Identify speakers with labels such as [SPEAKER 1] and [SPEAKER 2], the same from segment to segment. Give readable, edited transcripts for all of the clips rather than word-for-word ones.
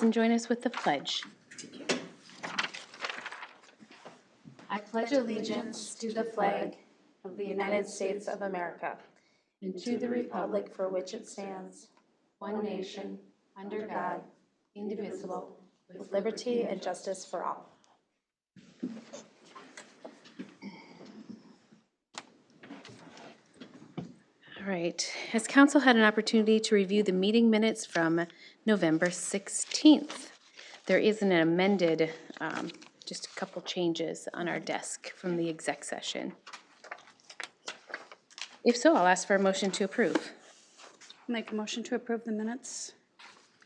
[SPEAKER 1] rise and join us with the pledge.
[SPEAKER 2] I pledge allegiance to the flag of the United States of America and to the republic for which it stands, one nation, under God, indivisible, with liberty and justice for all.
[SPEAKER 1] All right. Has council had an opportunity to review the meeting minutes from November 16th? There is an amended, just a couple changes on our desk from the exec session. If so, I'll ask for a motion to approve.
[SPEAKER 3] Make a motion to approve the minutes.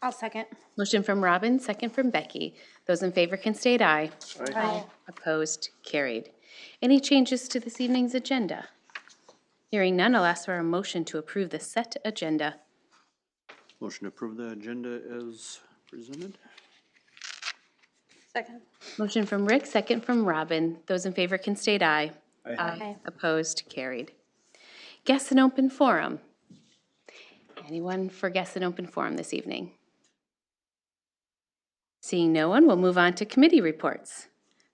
[SPEAKER 2] I'll second.
[SPEAKER 1] Motion from Robin, second from Becky. Those in favor can state aye.
[SPEAKER 2] Aye.
[SPEAKER 1] Opposed, carried. Any changes to this evening's agenda? Hearing none, I'll ask for a motion to approve the set agenda.
[SPEAKER 4] Motion to approve the agenda as presented.
[SPEAKER 3] Second.
[SPEAKER 1] Motion from Rick, second from Robin. Those in favor can state aye.
[SPEAKER 2] Aye.
[SPEAKER 1] Opposed, carried. Guests and open forum. Anyone for guests and open forum this evening? Seeing no one, we'll move on to committee reports.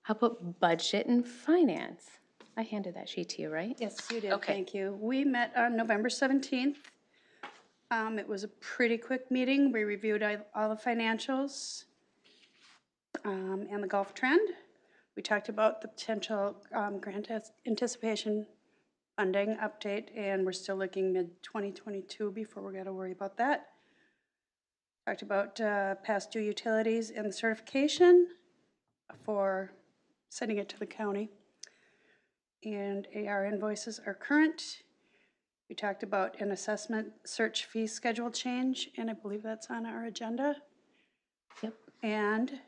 [SPEAKER 1] How about budget and finance? I handed that sheet to you, right?
[SPEAKER 3] Yes, you did.
[SPEAKER 1] Okay.
[SPEAKER 3] Thank you. We met on November 17th. It was a pretty quick meeting. We reviewed all the financials and the Gulf trend. We talked about the potential grant anticipation funding update, and we're still looking mid-2022 before we're going to worry about that. Talked about past due utilities and the certification for sending it to the county. And AR invoices are current. We talked about an assessment search fee schedule change, and I believe that's on our agenda.
[SPEAKER 1] Yep.
[SPEAKER 3] And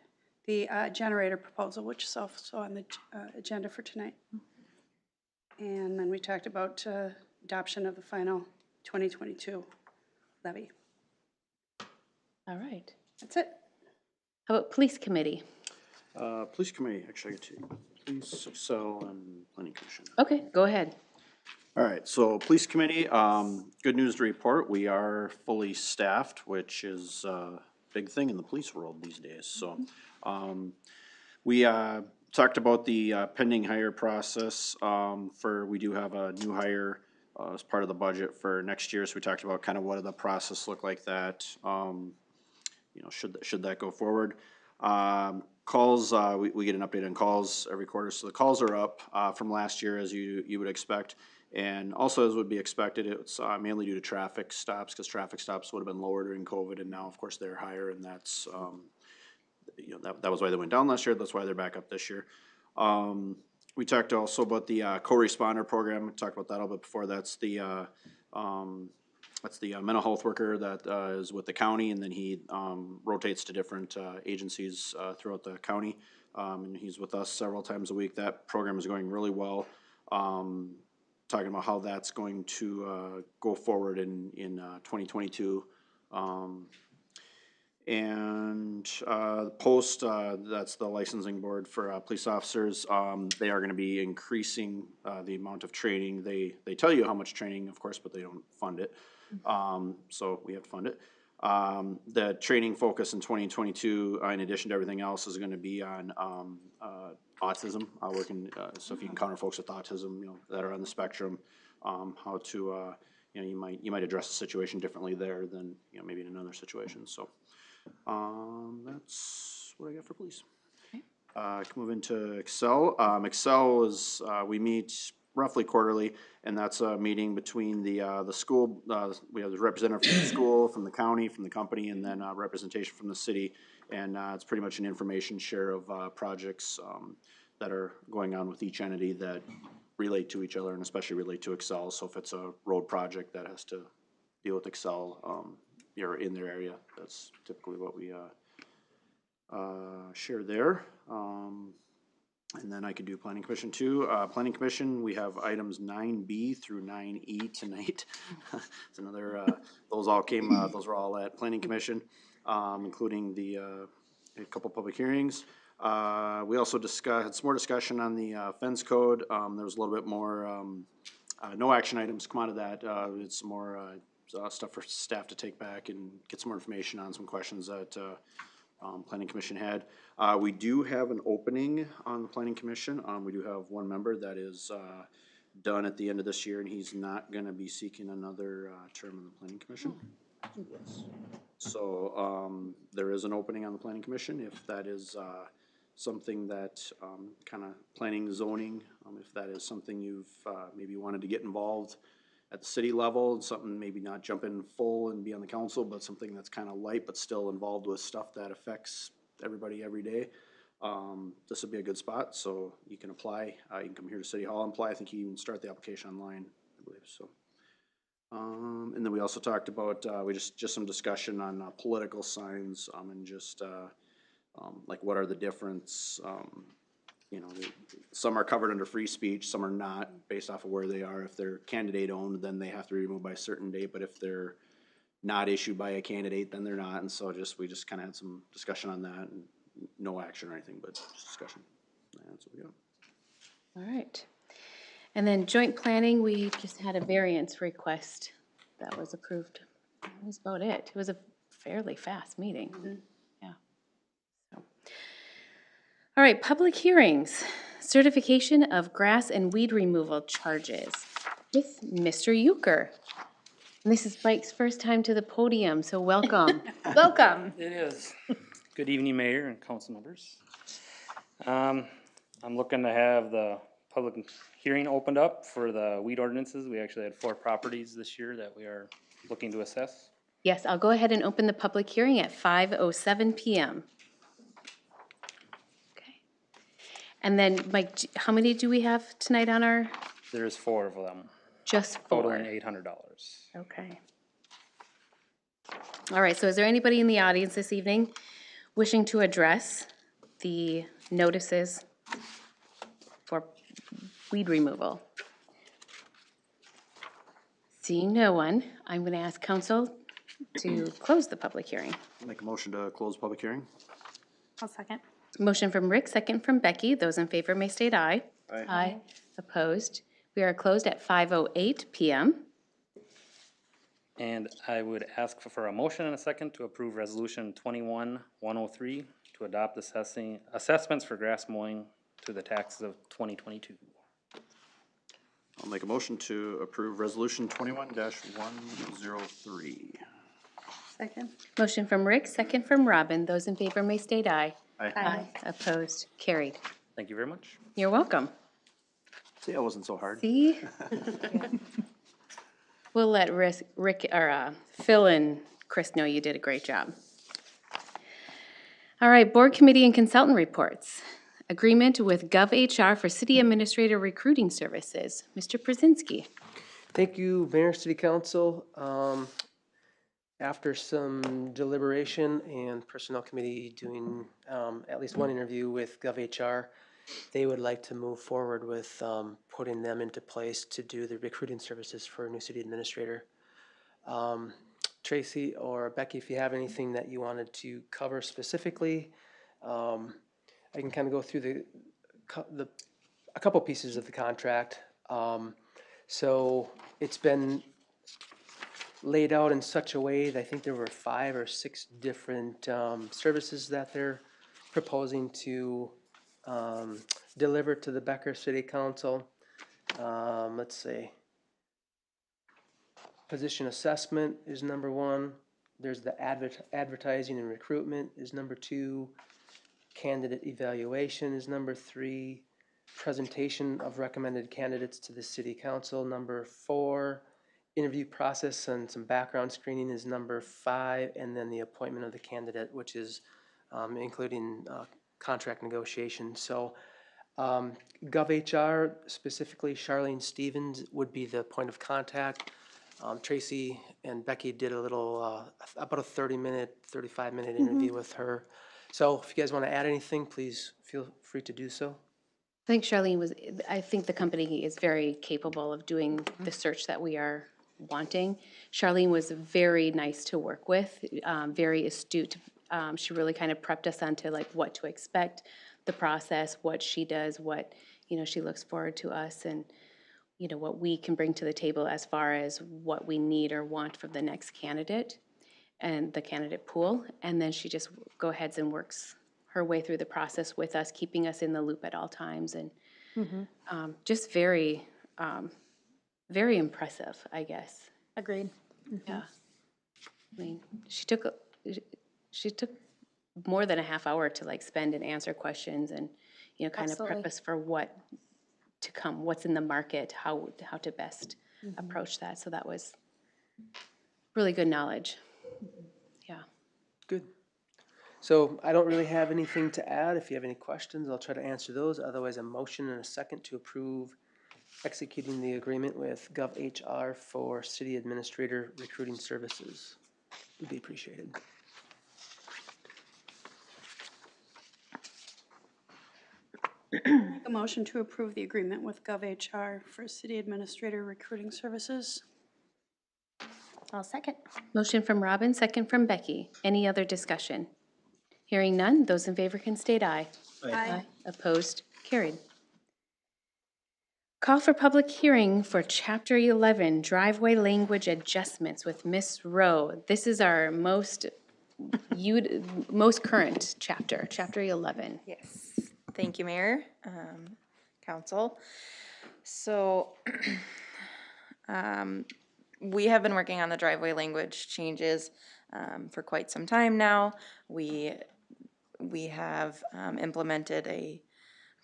[SPEAKER 3] the generator proposal, which is also on the agenda for tonight. And then we talked about adoption of the final 2022 levy.
[SPEAKER 1] All right.
[SPEAKER 3] That's it.
[SPEAKER 1] How about police committee?
[SPEAKER 4] Police committee, actually, I get to police, Excel, and planning commission.
[SPEAKER 1] Okay, go ahead.
[SPEAKER 4] All right, so police committee, good news to report. We are fully staffed, which is a big thing in the police world these days. So we talked about the pending hire process we do have a new hire as part of the budget for next year. So we talked about kind of what the process look like that, you know, should that go forward. Calls, we get an update on calls every quarter. So the calls are up from last year, as you would expect. And also, as would be expected, it's mainly due to traffic stops, because traffic stops would have been lower during COVID, and now, of course, they're higher, and that's, you know, that was why they went down last year. That's why they're back up this year. We talked also about the co-responder program. We talked about that a little bit before. That's the mental health worker that is with the county, and then he rotates to different agencies throughout the county, and he's with us several times a week. That program is going really well. Talking about how that's going to go forward in 2022. And post, that's the licensing board for police officers. They are going to be increasing the amount of training. They tell you how much training, of course, but they don't fund it. So we have to fund it. The training focus in 2022, in addition to everything else, is going to be on autism. So if you encounter folks with autism, you know, that are on the spectrum, how to, you know, you might address the situation differently there than, you know, maybe in another situation. So that's what I got for police.
[SPEAKER 1] Okay.
[SPEAKER 4] I can move into Excel. Excel is we meet roughly quarterly, and that's a meeting between the school. We have the representative from the school, from the county, from the company, and then representation from the city. And it's pretty much an information share of projects that are going on with each entity that relate to each other, and especially relate to Excel. So if it's a road project that has to deal with Excel, you're in their area. That's typically what we share there. And then I could do planning commission too. Planning commission, we have items 9B through 9E tonight. It's another, those were all at planning commission, including a couple public hearings. We also had some more discussion on the fence code. There was a little bit more, no action items come out of that. It's some more stuff for staff to take back and get some more information on some questions that Planning Commission had. We do have an opening on the Planning Commission. We do have one member that is done at the end of this year, and he's not gonna be seeking another term on the Planning Commission. Yes. So, there is an opening on the Planning Commission, if that is something that, kinda planning, zoning, if that is something you've maybe wanted to get involved at the city level, something maybe not jump in full and be on the council, but something that's kinda light, but still involved with stuff that affects everybody every day. This would be a good spot, so you can apply. You can come here to City Hall and apply. I think you can start the application online, I believe, so. And then we also talked about, we just some discussion on political signs, and just, like what are the difference, you know, some are covered under free speech, some are not, based off of where they are. If they're candidate owned, then they have to be removed by a certain date, but if they're not issued by a candidate, then they're not, and so we just kinda had some discussion on that, and no action or anything, but just discussion. That's what we got.
[SPEAKER 1] All right. And then joint planning, we just had a variance request that was approved. That was about it. It was a fairly fast meeting. Yeah. So. All right, public hearings. Certification of grass and weed removal charges with Mr. Euchre. And this is Mike's first time to the podium, so welcome. Welcome.
[SPEAKER 5] It is. Good evening, Mayor and council members. I'm looking to have the public hearing opened up for the weed ordinances. We actually had 4 properties this year that we are looking to assess.
[SPEAKER 1] Yes, I'll go ahead and open the public hearing at 5:07 PM. Okay. And then, Mike, how many do we have tonight on our,
[SPEAKER 5] There's 4 of them,
[SPEAKER 1] just 4?
[SPEAKER 5] totaling $800.
[SPEAKER 1] Okay. All right, so is there anybody in the audience this evening wishing to address the notices for weed removal? Seeing no one, I'm going to ask council to close the public hearing.
[SPEAKER 4] Make a motion to close public hearing?
[SPEAKER 2] I'll second.
[SPEAKER 1] Motion from Rick, second from Becky. Those in favor may state aye.
[SPEAKER 4] Aye.
[SPEAKER 1] Aye. Opposed? We are closed at 5:08 PM.
[SPEAKER 5] And I would ask for a motion and a second to approve resolution 21-103 to adopt assessments for grass mowing to the taxes of 2022.
[SPEAKER 4] I'll make a motion to approve resolution 21-103.
[SPEAKER 3] Second.
[SPEAKER 1] Motion from Rick, second from Robin. Those in favor may state aye.
[SPEAKER 4] Aye.
[SPEAKER 1] Opposed? Carried.
[SPEAKER 5] Thank you very much.
[SPEAKER 1] You're welcome.
[SPEAKER 4] See, that wasn't so hard.
[SPEAKER 1] See? We'll let Rick, or Phil and Chris know you did a great job. All right, board committee and consultant reports. Agreement with GovHR for city administrator recruiting services. Mr. Przinski.
[SPEAKER 6] Thank you, Mayor, City Council. After some deliberation and Personnel Committee doing at least one interview with GovHR, they would like to move forward with putting them into place to do the recruiting services for a new city administrator. Tracy or Becky, if you have anything that you wanted to cover specifically, I can kind of go through a couple pieces of the contract. So it's been laid out in such a way that I think there were 5 or 6 different services that they're proposing to deliver to the Becker City Council. Let's see. Position assessment is number 1. There's the advertising and recruitment is number 2. Candidate evaluation is number 3. Presentation of recommended candidates to the City Council, number 4. Interview process and some background screening is number 5. And then the appointment of the candidate, which is including contract negotiations. So GovHR, specifically Charlene Stevens, would be the point of contact. Tracy and Becky did a little, about a 35-minute interview with her. So if you guys want to add anything, please feel free to do so.
[SPEAKER 1] I think I think the company is very capable of doing the search that we are wanting. Charlene was very nice to work with, very astute. She really kind of prepped us onto like what to expect, the process, what she does, what, she looks forward to us, and, what we can bring to the table as far as what we need or want from the next candidate. and the candidate pool, and then she just go ahead and works her way through the process with us, keeping us in the loop at all times, and just very, very impressive, I guess.
[SPEAKER 2] Agreed.
[SPEAKER 1] Yeah. I mean, she took more than a half hour to like spend and answer questions and, you know, kind of
[SPEAKER 2] Absolutely.
[SPEAKER 1] prep us for what to come, what's in the market, how to best approach that. So that was really good knowledge. Yeah.
[SPEAKER 6] Good. So I don't really have anything to add. If you have any questions, I'll try to answer those. Otherwise, a motion and a second to approve executing the agreement with GovHR for city administrator recruiting services would be appreciated.
[SPEAKER 3] Make a motion to approve the agreement with GovHR for city administrator recruiting services.
[SPEAKER 2] I'll second.
[SPEAKER 1] Motion from Robin, second from Becky. Any other discussion? Hearing none, those in favor can state aye.
[SPEAKER 3] Aye.
[SPEAKER 1] Opposed? Carried. Call for public hearing for Chapter 11 driveway language adjustments with Miss Rowe. This is our most current chapter, Chapter 11.
[SPEAKER 7] Yes, thank you, Mayor, Council. So, we have been working on the driveway language changes for quite some time now. We have implemented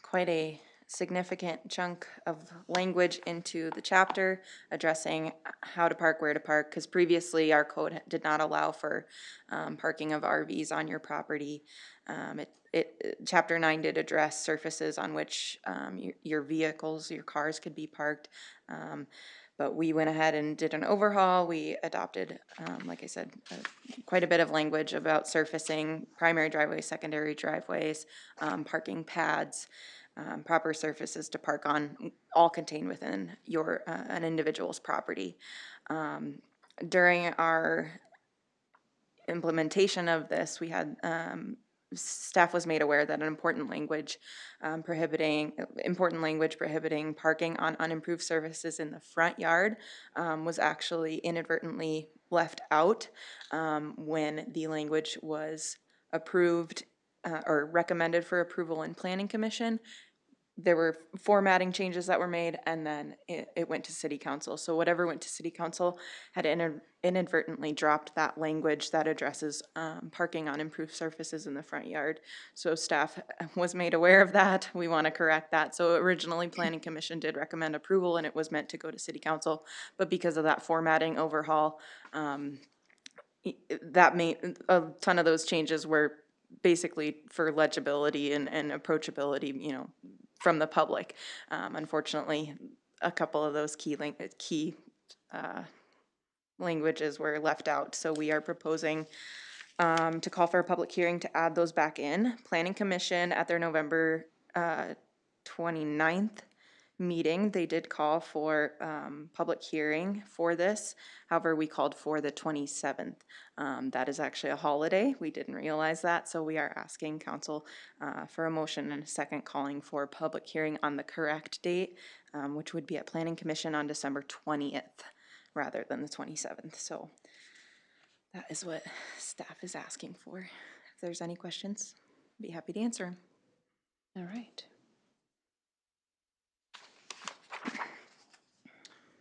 [SPEAKER 7] quite a significant chunk of language into the chapter addressing how to park, where to park, because previously our code did not allow for parking of RVs on your property. Chapter 9 did address surfaces on which your vehicles, your cars could be parked. But we went ahead and did an overhaul. We adopted, like I said, quite a bit of language about surfacing, primary driveways, secondary driveways, parking pads, proper surfaces to park on, all contained within an individual's property. During our implementation of this, we had staff was made aware that an important language prohibiting parking on unimproved surfaces in the front yard was actually inadvertently left out when the language was approved or recommended for approval in Planning Commission. There were formatting changes that were made, and then it went to City Council. So whatever went to City Council had inadvertently dropped that language that addresses parking on improved surfaces in the front yard. So staff was made aware of that. We want to correct that. So originally, Planning Commission did recommend approval, and it was meant to go to City Council. But because of that formatting overhaul, that made a ton of those changes were basically for legibility and approachability, you know, from the public. Unfortunately, a couple of those key languages were left out. So we are proposing to call for a public hearing to add those back in. Planning Commission at their November 29th meeting, they did call for public hearing for this. However, we called for the 27th. That is actually a holiday. We didn't realize that, so we are asking council for a motion and a second calling for public hearing on the correct date, which would be at Planning Commission on December 20th rather than the 27th. So that is what staff is asking for. If there's any questions, I'd be happy to answer them.
[SPEAKER 1] All right.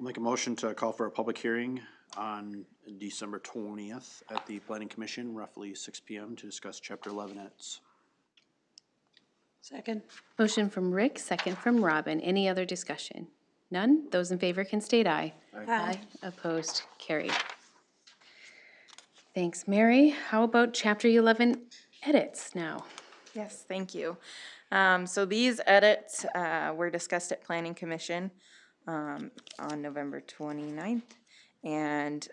[SPEAKER 4] I'll make a motion to call for a public hearing on December 20th at the Planning Commission, roughly 6 p.m. to discuss Chapter 11 edits.
[SPEAKER 3] Second.
[SPEAKER 1] Motion from Rick, second from Robin. Any other discussion? None? Those in favor can state aye.
[SPEAKER 3] Aye.
[SPEAKER 1] Opposed? Carried. Thanks, Mary. How about Chapter 11 edits now?
[SPEAKER 7] Yes, thank you. So these edits were discussed at Planning Commission on November 29th and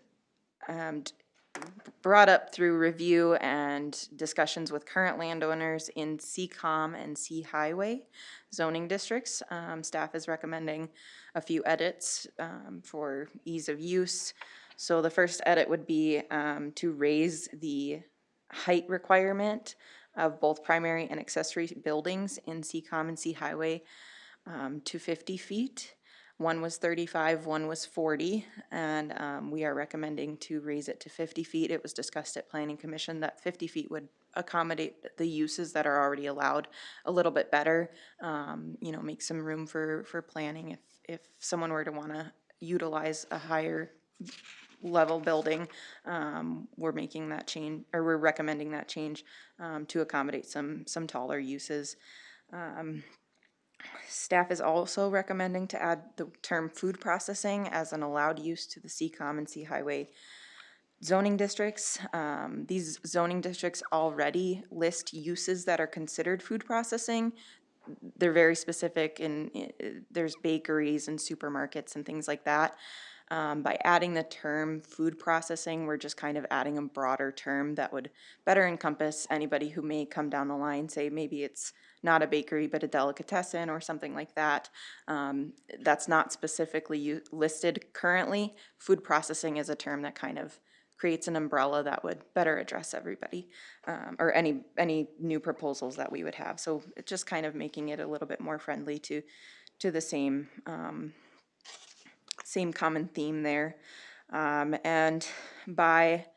[SPEAKER 7] brought up through review and discussions with current landowners in CCOM and C Highway zoning districts. Staff is recommending a few edits for ease of use. So the first edit would be to raise the height requirement of both primary and accessory buildings in CCOM and C Highway to 50 feet. One was 35, one was 40, and we are recommending to raise it to 50 feet. It was discussed at Planning Commission that 50 feet would accommodate the uses that are already allowed a little bit better. You know, make some room for planning if someone were to want to utilize a higher level building. We're making that change, or we're recommending that change to accommodate some taller uses. Staff is also recommending to add the term food processing as an allowed use to the CCOM and C Highway zoning districts. These zoning districts already list uses that are considered food processing. They're very specific, and there's bakeries and supermarkets and things like that. By adding the term food processing, we're just kind of adding a broader term that would better encompass anybody who may come down the line, say maybe it's not a bakery but a delicatessen or something like that. That's not specifically listed currently. Food processing is a term that kind of creates an umbrella that would better address everybody, or any new proposals that we would have. So it's just kind of making it a little bit more friendly to the same common theme there. And by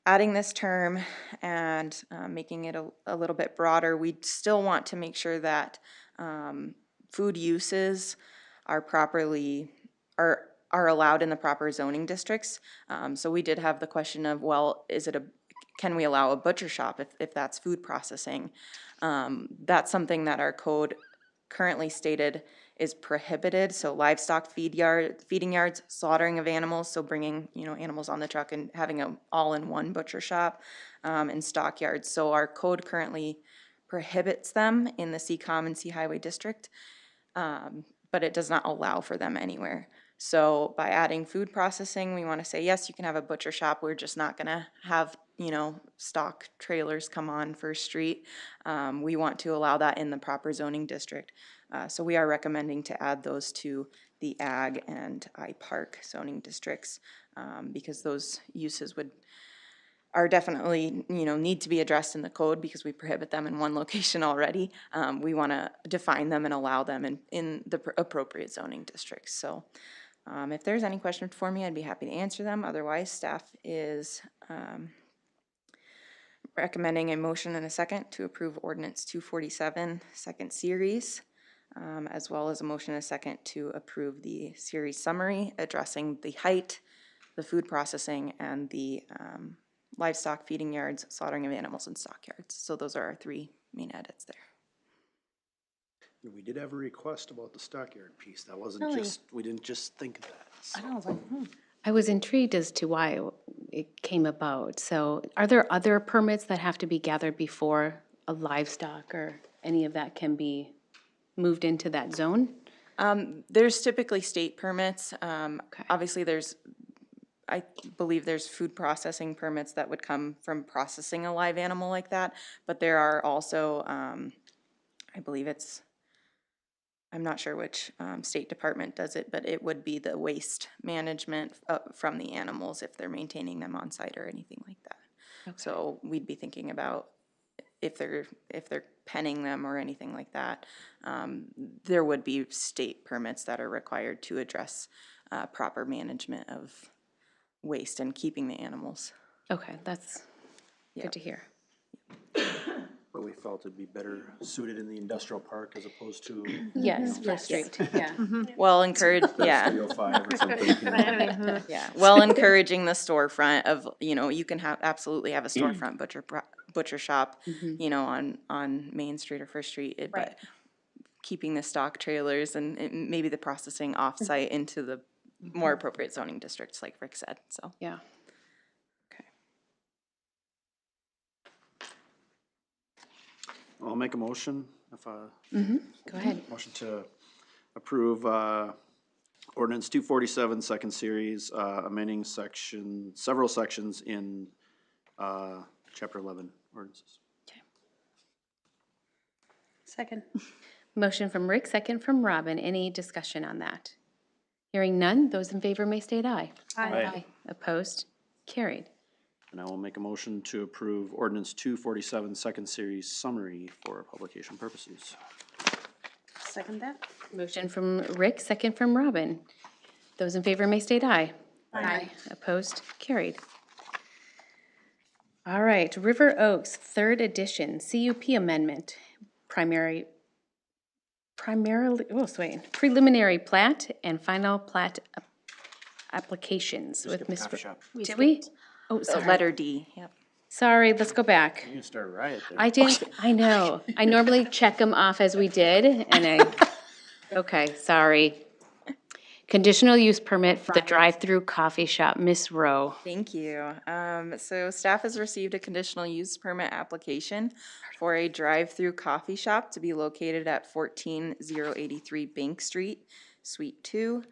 [SPEAKER 7] adding this term and making it a little bit broader, we still want to make sure that food uses are are allowed in the proper zoning districts. So we did have the question of, well, can we allow a butcher shop if that's food processing? That's something that our code currently stated is prohibited. So livestock feeding yards, slaughtering of animals, so bringing, animals on the truck and having a all-in-one butcher shop, and stockyards. So our code currently prohibits them in the CCOM and C Highway district, but it does not allow for them anywhere. So by adding food processing, we want to say, yes, you can have a butcher shop. We're just not going to have, stock trailers come on First Street. We want to allow that in the proper zoning district. So we are recommending to add those to the Ag and I Park zoning districts, because those uses are definitely, need to be addressed in the code because we prohibit them in one location already. We want to define them and allow them in the appropriate zoning districts. So if there's any questions for me, I'd be happy to answer them. Otherwise, staff is recommending a motion and a second to approve ordinance 247 second series, as well as a motion and a second to approve the series summary addressing the height, the food processing, and the livestock feeding yards, slaughtering of animals, and stockyards. So those are our three main edits there.
[SPEAKER 8] We did have a request about the stockyard piece. That wasn't
[SPEAKER 1] Really?
[SPEAKER 8] we didn't just think of that. So.
[SPEAKER 1] I was like, I was intrigued as to why it came about. So are there other permits that have to be gathered before a livestock or any of that can be moved into that zone?
[SPEAKER 7] There's typically state permits.
[SPEAKER 1] Okay.
[SPEAKER 7] Obviously, I believe there's food processing permits that would come from processing a live animal like that, but there are also, I believe I'm not sure which state department does it, but it would be the waste management from the animals if they're maintaining them on site or anything like that. Okay. So we'd be thinking about if they're penning them or anything like that. There would be state permits that are required to address proper management of waste and keeping the animals.
[SPEAKER 1] Okay, that's good to hear.
[SPEAKER 8] But we felt it'd be better suited in the industrial park as opposed to
[SPEAKER 1] Yes, First Street, yeah.
[SPEAKER 7] Well, encourage, yeah.
[SPEAKER 8] 305 or something.
[SPEAKER 7] Yeah, well, encouraging the storefront of, you can absolutely have a storefront butcher shop, on Main Street or First Street, but keeping the stock trailers and maybe the processing off-site into the more appropriate zoning districts, like Rick said, so.
[SPEAKER 1] Yeah. Okay.
[SPEAKER 4] I'll make a motion if
[SPEAKER 1] Go ahead.
[SPEAKER 4] motion to approve ordinance 247 second series, amending several sections in chapter 11 ordinances.
[SPEAKER 3] Second.
[SPEAKER 1] Motion from Rick, second from Robin. Any discussion on that? Hearing none, those in favor may state aye.
[SPEAKER 3] Aye.
[SPEAKER 1] Opposed? Carried.
[SPEAKER 4] And I will make a motion to approve ordinance 247 second series summary for publication purposes.
[SPEAKER 3] second that.
[SPEAKER 1] Motion from Rick, second from Robin. Those in favor may state aye.
[SPEAKER 2] Aye.
[SPEAKER 1] Opposed? Carried. All right, River Oaks, third edition, CUP amendment, preliminary plat and final plat applications with Ms.
[SPEAKER 8] Coffee shop.
[SPEAKER 1] Did we? Oh,
[SPEAKER 7] The
[SPEAKER 1] sorry.
[SPEAKER 7] letter D, yep.
[SPEAKER 1] Sorry, let's go back.
[SPEAKER 8] You can start a riot there.
[SPEAKER 1] I didn't, I know. I normally check them off as we did, and okay, sorry. Conditional use permit for the drive-through coffee shop, Miss Rowe.
[SPEAKER 7] Thank you. So staff has received a conditional use permit application for a drive-through coffee shop to be located at 14083 Bank Street, Suite 2.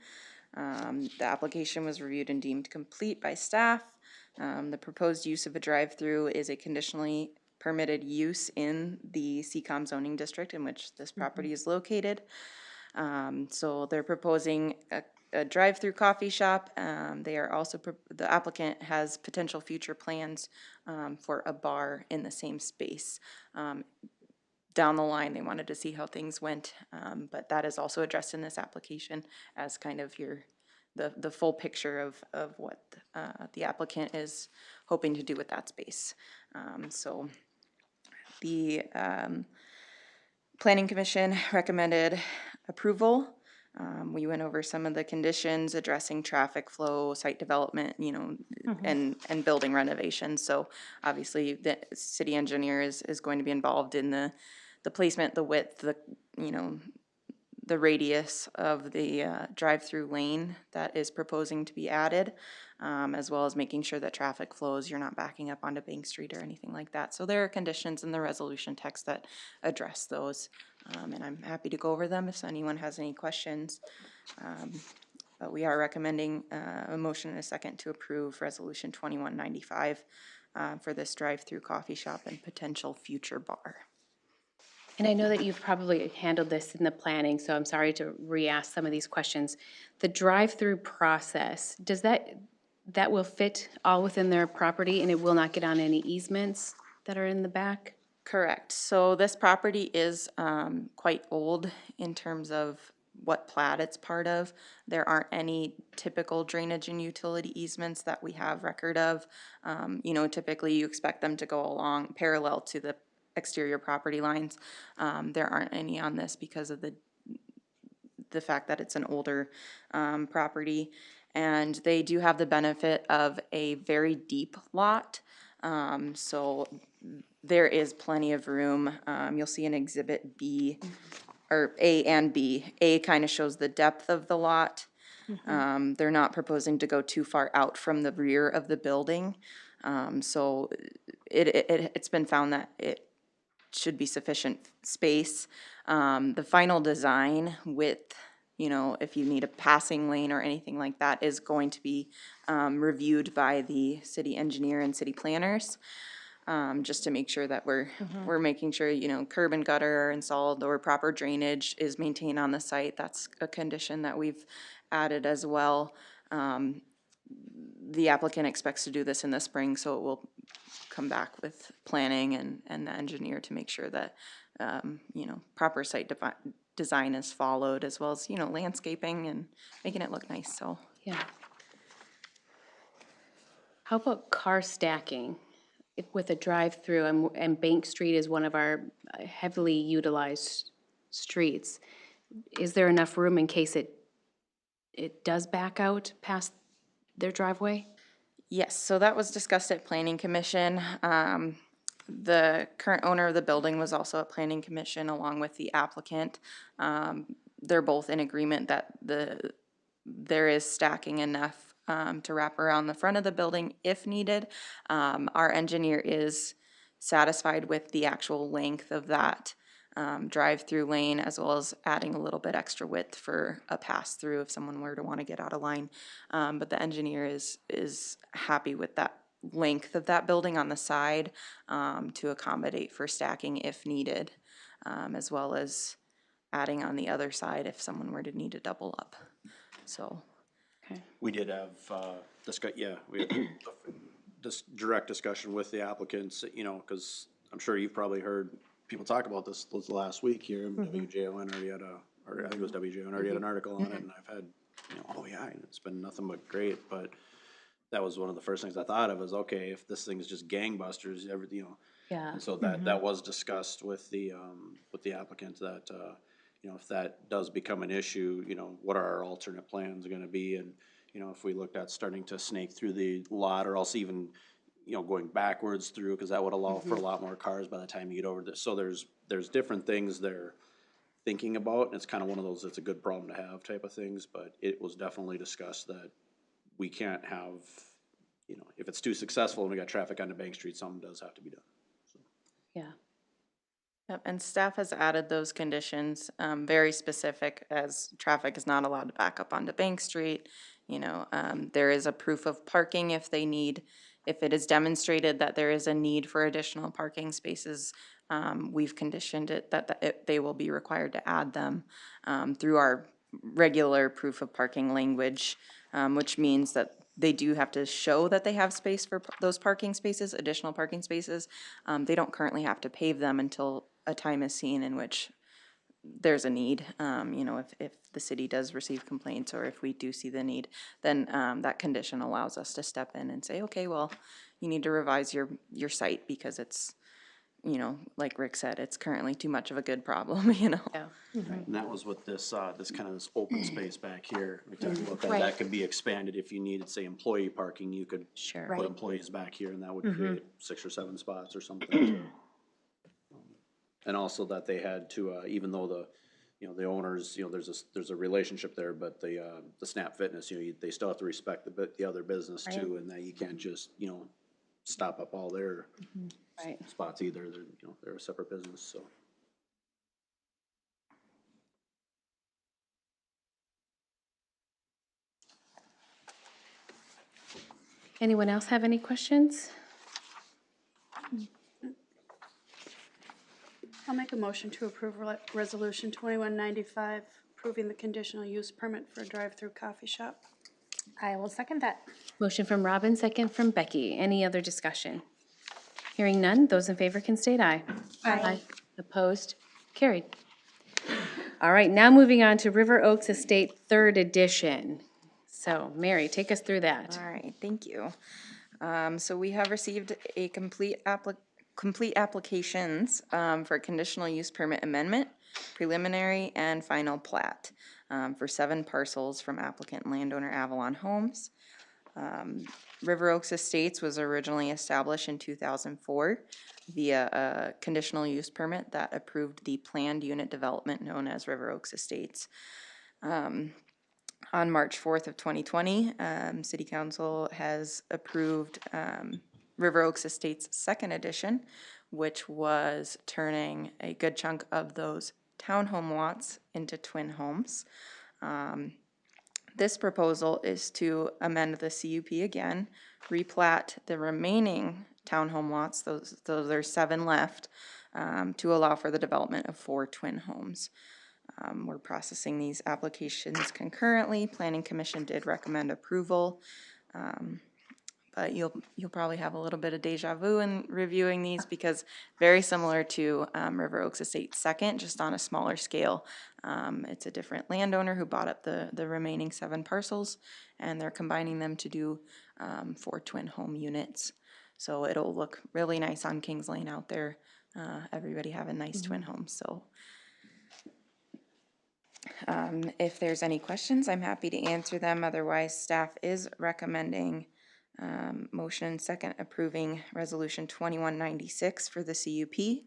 [SPEAKER 7] The application was reviewed and deemed complete by staff. The proposed use of a drive-through is a conditionally permitted use in the CCOM zoning district in which this property is located. So they're proposing a drive-through coffee shop. They are also, the applicant has potential future plans for a bar in the same space. Down the line, they wanted to see how things went, but that is also addressed in this application as kind of the full picture of what the applicant is hoping to do with that space. So the Planning Commission recommended approval. We went over some of the conditions addressing traffic flow, site development, you know, and building renovations. So obviously the city engineer is going to be involved in the placement, the width, the, you know, the radius of the drive-through lane that is proposing to be added, as well as making sure that traffic flows, you're not backing up onto Bank Street or anything like that. So there are conditions in the resolution text that address those, and I'm happy to go over them if anyone has any questions. But we are recommending a motion and a second to approve Resolution 2195 for this drive-through coffee shop and potential future bar.
[SPEAKER 1] And I know that you've probably handled this in the planning, so I'm sorry to re-ask some of these questions. The drive-through process, does that will fit all within their property and it will not get on any easements that are in the back?
[SPEAKER 7] Correct. So this property is quite old in terms of what plat it's part of. There aren't any typical drainage and utility easements that we have record of. You know, typically you expect them to go along parallel to the exterior property lines. There aren't any on this because of the fact that it's an older property. And they do have the benefit of a very deep lot. So there is plenty of room. You'll see in Exhibit B, or A and B. A kind of shows the depth of the lot. They're not proposing to go too far out from the rear of the building. So it's been found that it should be sufficient space. The final design width, you know, if you need a passing lane or anything like that, is going to be reviewed by the city engineer and city planners, just to make sure that we're making sure, you know, curb and gutter are installed or proper drainage is maintained on the site. That's a condition that we've added as well. The applicant expects to do this in the spring, so it will come back with planning and the engineer to make sure that, you know, proper site design is followed, as well as, you know, landscaping and making it look nice, so.
[SPEAKER 1] Yeah. How about car stacking with a drive-through and Bank Street is one of our heavily utilized streets? Is there enough room in case it does back out past their driveway?
[SPEAKER 7] Yes, so that was discussed at Planning Commission. The current owner of the building was also at Planning Commission along with the applicant. They're both in agreement that there is stacking enough to wrap around the front of the building if needed. Our engineer is satisfied with the actual length of that drive-through lane, as well as adding a little bit extra width for a pass-through if someone were to want to get out of line. But the engineer is happy with that length of that building on the side to accommodate for stacking if needed, as well as adding on the other side if someone were to need to double up. So.
[SPEAKER 4] We did have, we had this direct discussion with the applicants, you know, cause I'm sure you've probably heard people talk about this last week here, and WJON already had or I think it was WJON already had an article on it, and I've had, oh yeah, and it's been nothing but great, but that was one of the first things I thought of is, okay, if this thing's just gangbusters,
[SPEAKER 1] Yeah.
[SPEAKER 4] and so that was discussed with the applicant that, if that does become an issue, what are our alternate plans gonna be? And, if we looked at starting to snake through the lot or else even, going backwards through, cause that would allow for a lot more cars by the time you get over this. So there's different things they're thinking about, and it's kind of one of those, it's a good problem to have type of things, but it was definitely discussed that we can't have, if it's too successful and we got traffic onto Bank Street, something does have to be done.
[SPEAKER 1] Yeah.
[SPEAKER 7] Yep, and staff has added those conditions, very specific, as traffic is not allowed to back up onto Bank Street. There is a proof of parking if it is demonstrated that there is a need for additional parking spaces. We've conditioned it that they will be required to add them through our regular proof of parking language, which means that they do have to show that they have space for those parking spaces, additional parking spaces. They don't currently have to pave them until a time is seen in which there's a need. If the city does receive complaints or if we do see the need, then that condition allows us to step in and say, okay, well, you need to revise your site because it's, like Rick said, it's currently too much of a good problem,
[SPEAKER 1] Yeah.
[SPEAKER 4] And that was what this this open space back here, we talked about that,
[SPEAKER 1] Right.
[SPEAKER 4] that could be expanded if you needed, say, employee parking, you could
[SPEAKER 1] Sure.
[SPEAKER 4] put
[SPEAKER 1] Right.
[SPEAKER 4] employees back here and that would create 6 or 7 spots or something. And also that they had to, even though the owners, there's a relationship there, but the Snap Fitness, they still have to respect the other business too, and that you can't just, stop up all their
[SPEAKER 1] Right.
[SPEAKER 4] spots either, they're a separate business, so.
[SPEAKER 1] Anyone else have any questions?
[SPEAKER 3] I'll make a motion to approve Resolution 2195, approving the conditional use permit for a drive-through coffee shop.
[SPEAKER 2] I will second that.
[SPEAKER 1] Motion from Robin, second from Becky. Any other discussion? Hearing none, those in favor can state aye.
[SPEAKER 2] Aye.
[SPEAKER 1] Opposed? Carried. All right, now moving on to River Oaks Estate Third Edition. So, Mary, take us through that.
[SPEAKER 7] All right, thank you. So we have received a complete applications for a conditional use permit amendment, preliminary and final plat for 7 parcels from applicant and landowner Avalon Homes. River Oaks Estates was originally established in 2004 via a conditional use permit that approved the planned unit development known as River Oaks Estates. On March 4th of 2020, City Council has approved River Oaks Estates Second Edition, which was turning a good chunk of those townhome lots into twin homes. This proposal is to amend the CUP again, replat the remaining townhome lots, those there's 7 left, to allow for the development of 4 twin homes. We're processing these applications concurrently. Planning Commission did recommend approval. But you'll probably have a little bit of deja vu in reviewing these because very similar to River Oaks Estate Second, just on a smaller scale. It's a different landowner who bought up the remaining 7 parcels, and they're combining them to do 4 twin home units. So it'll look really nice on Kings Lane out there. Everybody having nice twin homes. So if there's any questions, I'm happy to answer them. Otherwise, staff is recommending motion second approving resolution 2196 for the CUP,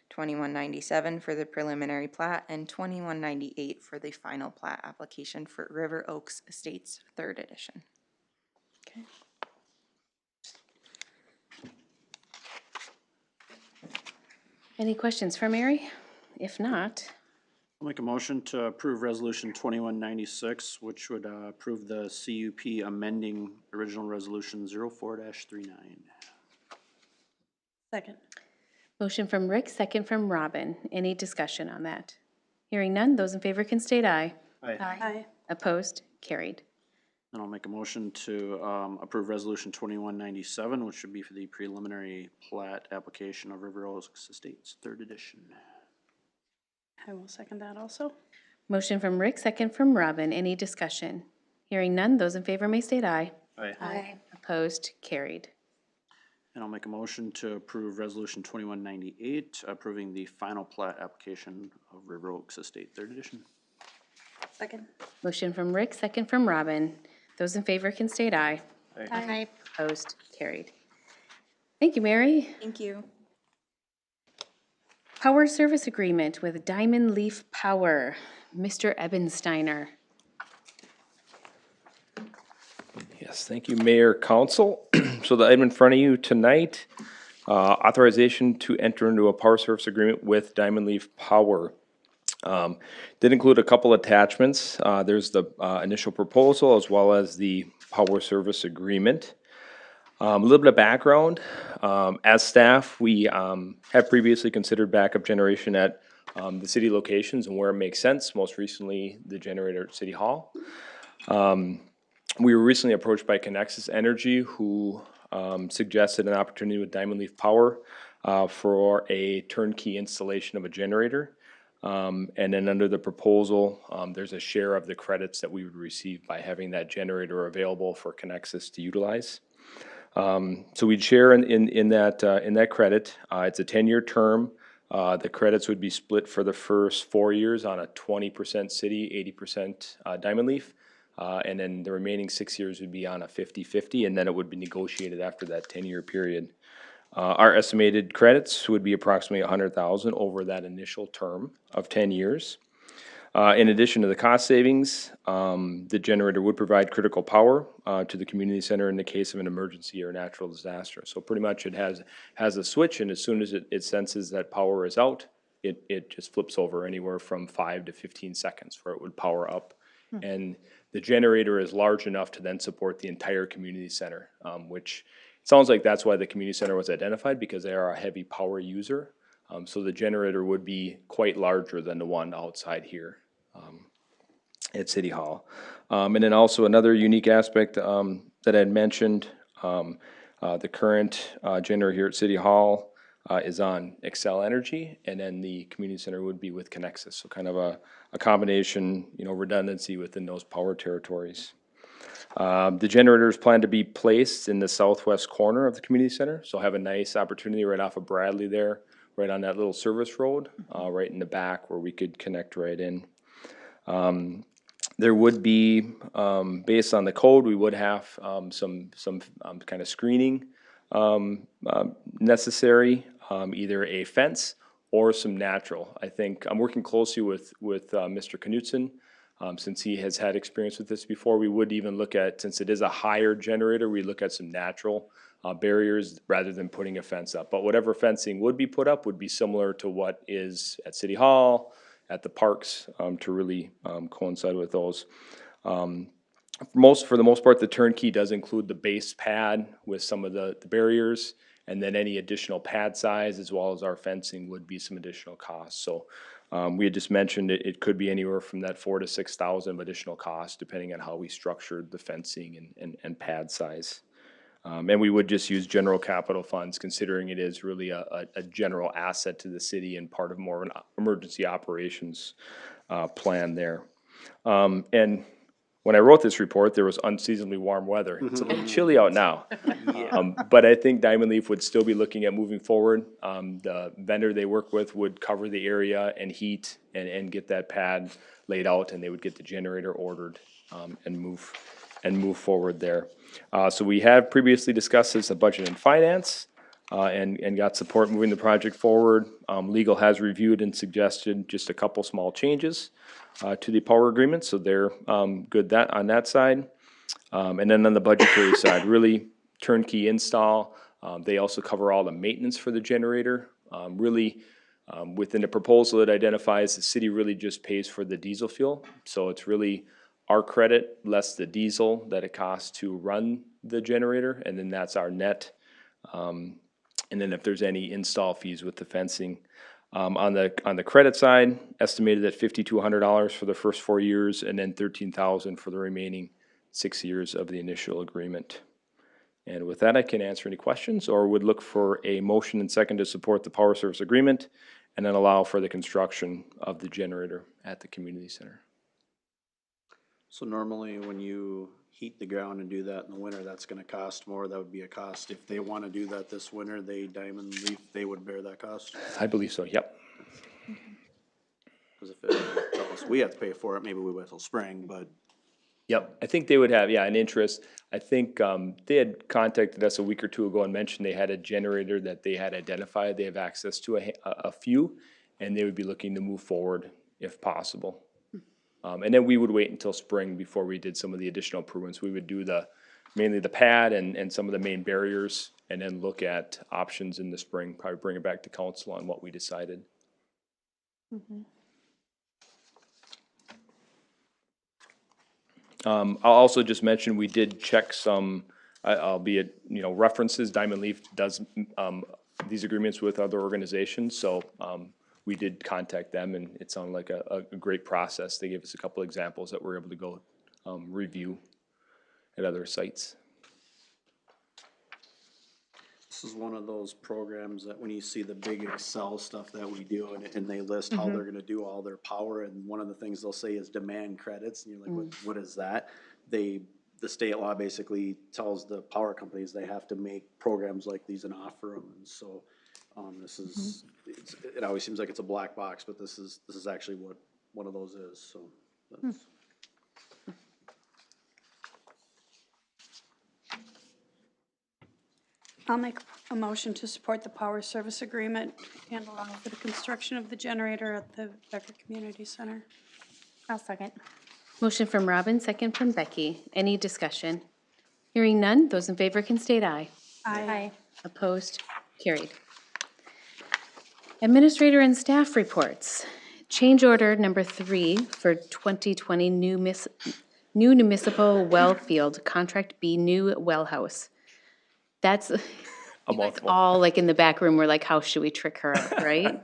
[SPEAKER 7] 2197 for the preliminary plat, and 2198 for the final plat application for River Oaks Estates Third Edition.
[SPEAKER 1] Okay. Any questions for Mary? If not,
[SPEAKER 4] I'll make a motion to approve resolution 2196, which would approve the CUP amending original resolution 04-39.
[SPEAKER 3] Second.
[SPEAKER 1] motion from Rick, second from Robin. Any discussion on that? Hearing none, those in favor can state aye.
[SPEAKER 3] Aye.
[SPEAKER 1] Opposed? Carried.
[SPEAKER 4] And I'll make a motion to approve resolution 2197, which would be for the preliminary plat application of River Oaks Estates, 3rd edition.
[SPEAKER 3] I will second that also.
[SPEAKER 1] Motion from Rick, second from Robin. Any discussion? Hearing none, those in favor may state aye.
[SPEAKER 2] Aye.
[SPEAKER 1] Opposed, carried.
[SPEAKER 4] And I'll make a motion to approve resolution 2198, approving the final plat application of River Oaks Estate, 3rd edition.
[SPEAKER 2] Second.
[SPEAKER 1] Motion from Rick, second from Robin. Those in favor can state aye.
[SPEAKER 2] Aye.
[SPEAKER 1] Opposed, carried. Thank you, Mary.
[SPEAKER 7] Thank you.
[SPEAKER 1] Power service agreement with Diamond Leaf Power. Mr. Ebensteiner.
[SPEAKER 9] Yes, thank you, Mayor, Council. So the item in front of you tonight, authorization to enter into a power service agreement with Diamond Leaf Power. Did include a couple attachments. There's the initial proposal as well as the power service agreement. A little bit of background. As staff, we have previously considered backup generation at the city locations and where it makes sense, most recently the generator at City Hall. We were recently approached by Connexus Energy, who suggested an opportunity with Diamond Leaf Power for a turnkey installation of a generator. And then under the proposal, there's a share of the credits that we would receive by having that generator available for Connexus to utilize. So we'd share in that credit. It's a 10-year term. The credits would be split for the first 4 years on a 20% city, 80% Diamond Leaf. And then the remaining 6 years would be on a 50-50, and then it would be negotiated after that 10-year period. Our estimated credits would be approximately $100,000 over that initial term of 10 years. In addition to the cost savings, the generator would provide critical power to the community center in the case of an emergency or natural disaster. So pretty much it has a switch, and as soon as it senses that power is out, it just flips over anywhere from 5 to 15 seconds where it would power up. And the generator is large enough to then support the entire community center, which sounds like that's why the community center was identified, because they are a heavy power user. So the generator would be quite larger than the one outside here at City Hall. And then also another unique aspect that I had mentioned, the current generator here at City Hall is on Xcel Energy, and then the community center would be with Connexus. So kind of a combination, redundancy within those power territories. The generators plan to be placed in the southwest corner of the community center, so have a nice opportunity right off of Bradley there, right on that little service road, right in the back where we could connect right in. There would be, based on the code, we would have some kind of screening necessary, either a fence or some natural. I think I'm working closely with Mr. Knutson. Since he has had experience with this before, we would even look at, since it is a higher generator, we look at some natural barriers rather than putting a fence up. But whatever fencing would be put up would be similar to what is at City Hall, at the parks, to really coincide with those. For the most part, the turnkey does include the base pad with some of the barriers, and then any additional pad size as well as our fencing would be some additional costs. So we had just mentioned it could be anywhere from that $4,000 to $6,000 of additional costs depending on how we structured the fencing and pad size. And we would just use general capital funds, considering it is really a general asset to the city and part of more of an emergency operations plan there. And when I wrote this report, there was unseasonably warm weather. It's a little chilly out now. But I think Diamond Leaf would still be looking at moving forward. The vendor they work with would cover the area and heat and get that pad laid out, and they would get the generator ordered and move forward there. So we have previously discussed this at Budget and Finance and got support moving the project forward. Legal has reviewed and suggested just a couple small changes to the power agreement, so they're good on that side. And then on the budgetary side, really turnkey install. They also cover all the maintenance for the generator. Within the proposal, it identifies the city really just pays for the diesel fuel. So it's really our credit less the diesel that it costs to run the generator, and then that's our net. And then if there's any install fees with the fencing. On the credit side, estimated at $5,200 for the first 4 years, and then $13,000 for the remaining 6 years of the initial agreement. And with that, I can answer any questions or would look for a motion and second to support the power service agreement and then allow for the construction of the generator at the community center.
[SPEAKER 4] So normally when you heat the ground and do that in the winter, that's gonna cost more, that would be a cost. If they wanna do that this winter, Diamond Leaf, they would bear that cost?
[SPEAKER 9] I believe so, yep.
[SPEAKER 4] Cause if it tells us we have to pay for it, maybe we wait till spring, but
[SPEAKER 9] Yep, I think they would have, yeah, an interest. I think they had contacted us a week or two ago and mentioned they had a generator that they had identified. They have access to a few, and they would be looking to move forward if possible. And then we would wait until spring before we did some of the additional improvements. We would do mainly the pad and some of the main barriers, and then look at options in the spring, probably bring it back to council on what we decided. I'll also just mention, we did check some, albeit, references. Diamond Leaf does these agreements with other organizations, so we did contact them, and it sounded like a great process. They gave us a couple examples that we're able to go review at other sites.
[SPEAKER 4] this is one of those programs that when you see the big Excel stuff that we do and they list how they're gonna do all their power, and one of the things they'll say is demand credits, and you're like, what is that? The state law basically tells the power companies they have to make programs like these and offer them, and so, this is, it always seems like it's a black box, but this is actually what one of those is, so. That's,
[SPEAKER 3] I'll make a motion to support the power service agreement and allow for the construction of the generator at the Becker Community Center.
[SPEAKER 2] I'll second.
[SPEAKER 1] Motion from Robin, second from Becky. Any discussion? Hearing none, those in favor can state aye.
[SPEAKER 2] Aye.
[SPEAKER 1] Opposed? Carried. Administrator and staff reports. Change order number 3 for 2020 new municipal well field, contract B, new well house. That's, you guys
[SPEAKER 9] mouthful.
[SPEAKER 1] all like in the back room, we're like, how should we trick her out, right?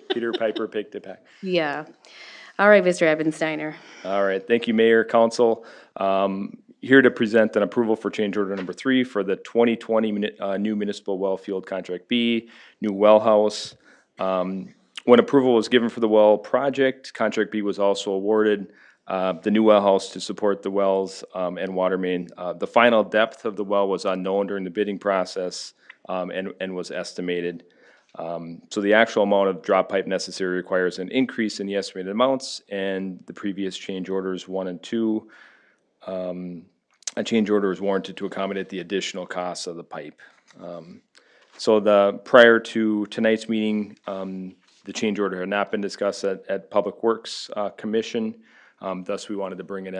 [SPEAKER 9] Peter Piper picked it back.
[SPEAKER 1] Yeah. All right, Mr. Ebensteiner.
[SPEAKER 9] All right, thank you, Mayor, Council. Here to present an approval for change order number 3 for the 2020 new municipal well field contract B, new well house. When approval was given for the well project, contract B was also awarded the new well house to support the wells and water main. The final depth of the well was unknown during the bidding process and was estimated. So the actual amount of drop pipe necessary requires an increase in the estimated amounts, and the previous change orders 1 and 2, a change order is warranted to accommodate the additional costs of the pipe. So prior to tonight's meeting, the change order had not been discussed at Public Works Commission. Thus, we wanted to bring it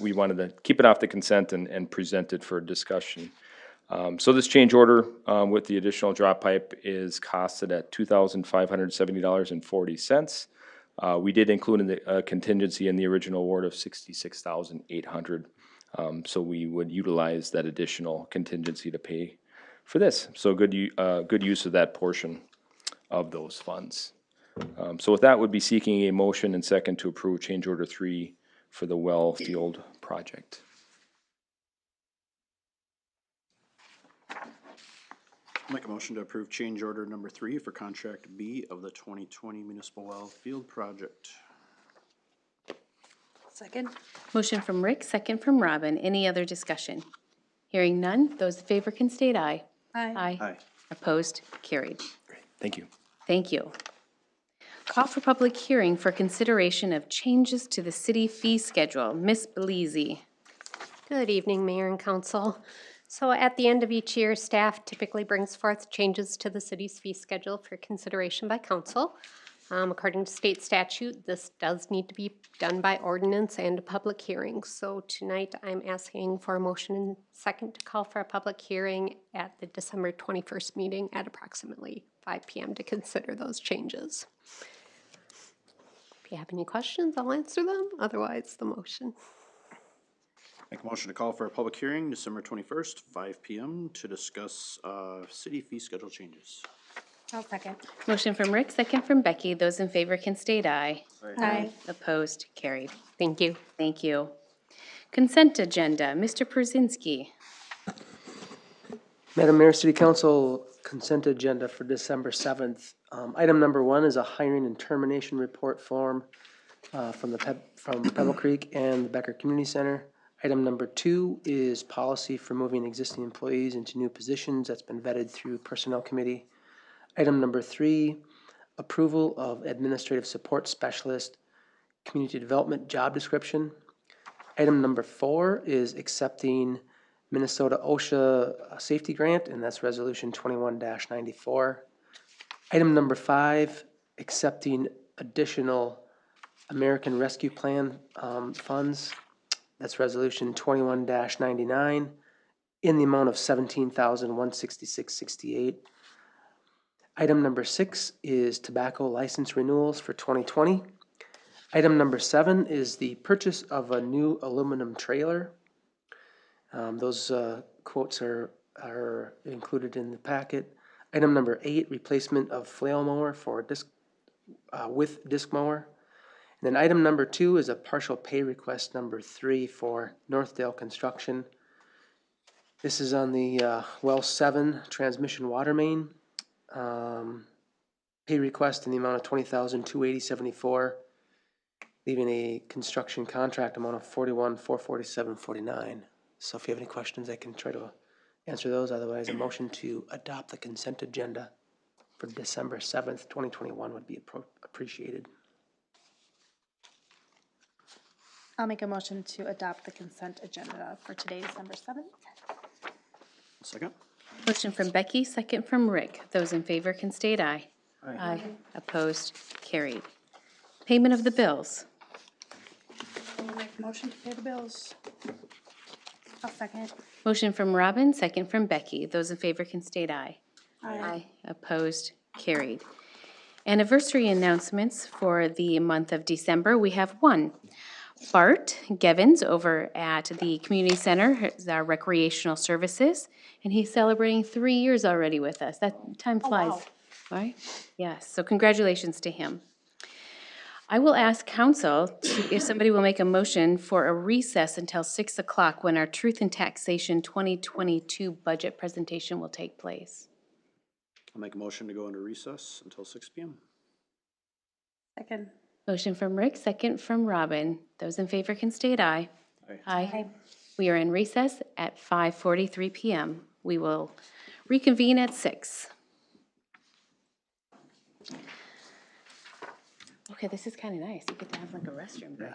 [SPEAKER 9] we wanted to keep it off the consent and present it for discussion. So this change order with the additional drop pipe is costed at $2,570.40. We did include a contingency in the original award of $66,800. So we would utilize that additional contingency to pay for this. So good use of that portion of those funds. So with that, would be seeking a motion and second to approve change order 3 for the well field project.
[SPEAKER 4] make a motion to approve change order number 3 for contract B of the 2020 municipal well field project.
[SPEAKER 3] Second?
[SPEAKER 1] Motion from Rick, second from Robin. Any other discussion? Hearing none, those in favor can state aye.
[SPEAKER 3] Aye.
[SPEAKER 4] Aye.
[SPEAKER 1] Opposed? Carried.
[SPEAKER 9] Great, thank you.
[SPEAKER 1] Thank you. Call for public hearing for consideration of changes to the city fee schedule. Ms. Belize.
[SPEAKER 10] Good evening, Mayor and Council. So at the end of each year, staff typically brings forth changes to the city's fee schedule for consideration by council. According to state statute, this does need to be done by ordinance and a public hearing. So tonight, I'm asking for a motion and second to call for a public hearing at the December 21st meeting at approximately 5 p.m. to consider those changes. If you have any questions, I'll answer them. Otherwise, the motion.
[SPEAKER 4] Make a motion to call for a public hearing December 21st, 5 p.m. to discuss city fee schedule changes.
[SPEAKER 2] I'll second.
[SPEAKER 1] Motion from Rick, second from Becky. Those in favor can state aye.
[SPEAKER 2] Aye.
[SPEAKER 1] Opposed, carried.
[SPEAKER 10] Thank you.
[SPEAKER 1] Thank you. Consent agenda, Mr. Przinski.
[SPEAKER 6] Madam Mayor, City Council consent agenda for December 7th. Item number 1 is a hiring and termination report form from Pebble Creek and the Becker Community Center. Item number 2 is policy for moving existing employees into new positions that's been vetted through Personnel Committee. Item number 3, approval of administrative support specialist, community development job description. Item number 4 is accepting Minnesota OSHA safety grant, and that's resolution 21-94. Item number 5, accepting additional American Rescue Plan funds. That's resolution 21-99 in the amount of $17,166.68. Item number 6 is tobacco license renewals for 2020. Item number 7 is the purchase of a new aluminum trailer. Those quotes are included in the packet. Item number 8, replacement of flail mower for with disc mower. And then item number 2 is a partial pay request number 3 for Northdale Construction. This is on the well 7 transmission water main. Pay request in the amount of $20,280.74, leaving a construction contract amount of $41,447.49. So if you have any questions, I can try to answer those. Otherwise, a motion to adopt the consent agenda for December 7th, 2021 would be appreciated.
[SPEAKER 2] I'll make a motion to adopt the consent agenda for today, December 7th.
[SPEAKER 4] Second?
[SPEAKER 1] Motion from Becky, second from Rick. Those in favor can state aye. Aye. Opposed, carried. Payment of the bills.
[SPEAKER 3] I'll make a motion to pay the bills.
[SPEAKER 2] I'll second.
[SPEAKER 1] Motion from Robin, second from Becky. Those in favor can state aye.
[SPEAKER 2] Aye.
[SPEAKER 1] Opposed, carried. Anniversary announcements for the month of December. We have one. Bart Gevins over at the community center is our recreational services, and he's celebrating 3 years already with us. That time flies, right? Yes, so congratulations to him. I will ask council if somebody will make a motion for a recess until 6 o'clock when our Truth in Taxation 2022 budget presentation will take place.
[SPEAKER 4] I'll make a motion to go into recess until 6 p.m.
[SPEAKER 2] Second.
[SPEAKER 1] Motion from Rick, second from Robin. Those in favor can state aye. Aye. We are in recess at 5:43 p.m. We will reconvene at 6. Okay, this is kind of nice. You get to have like a restroom break.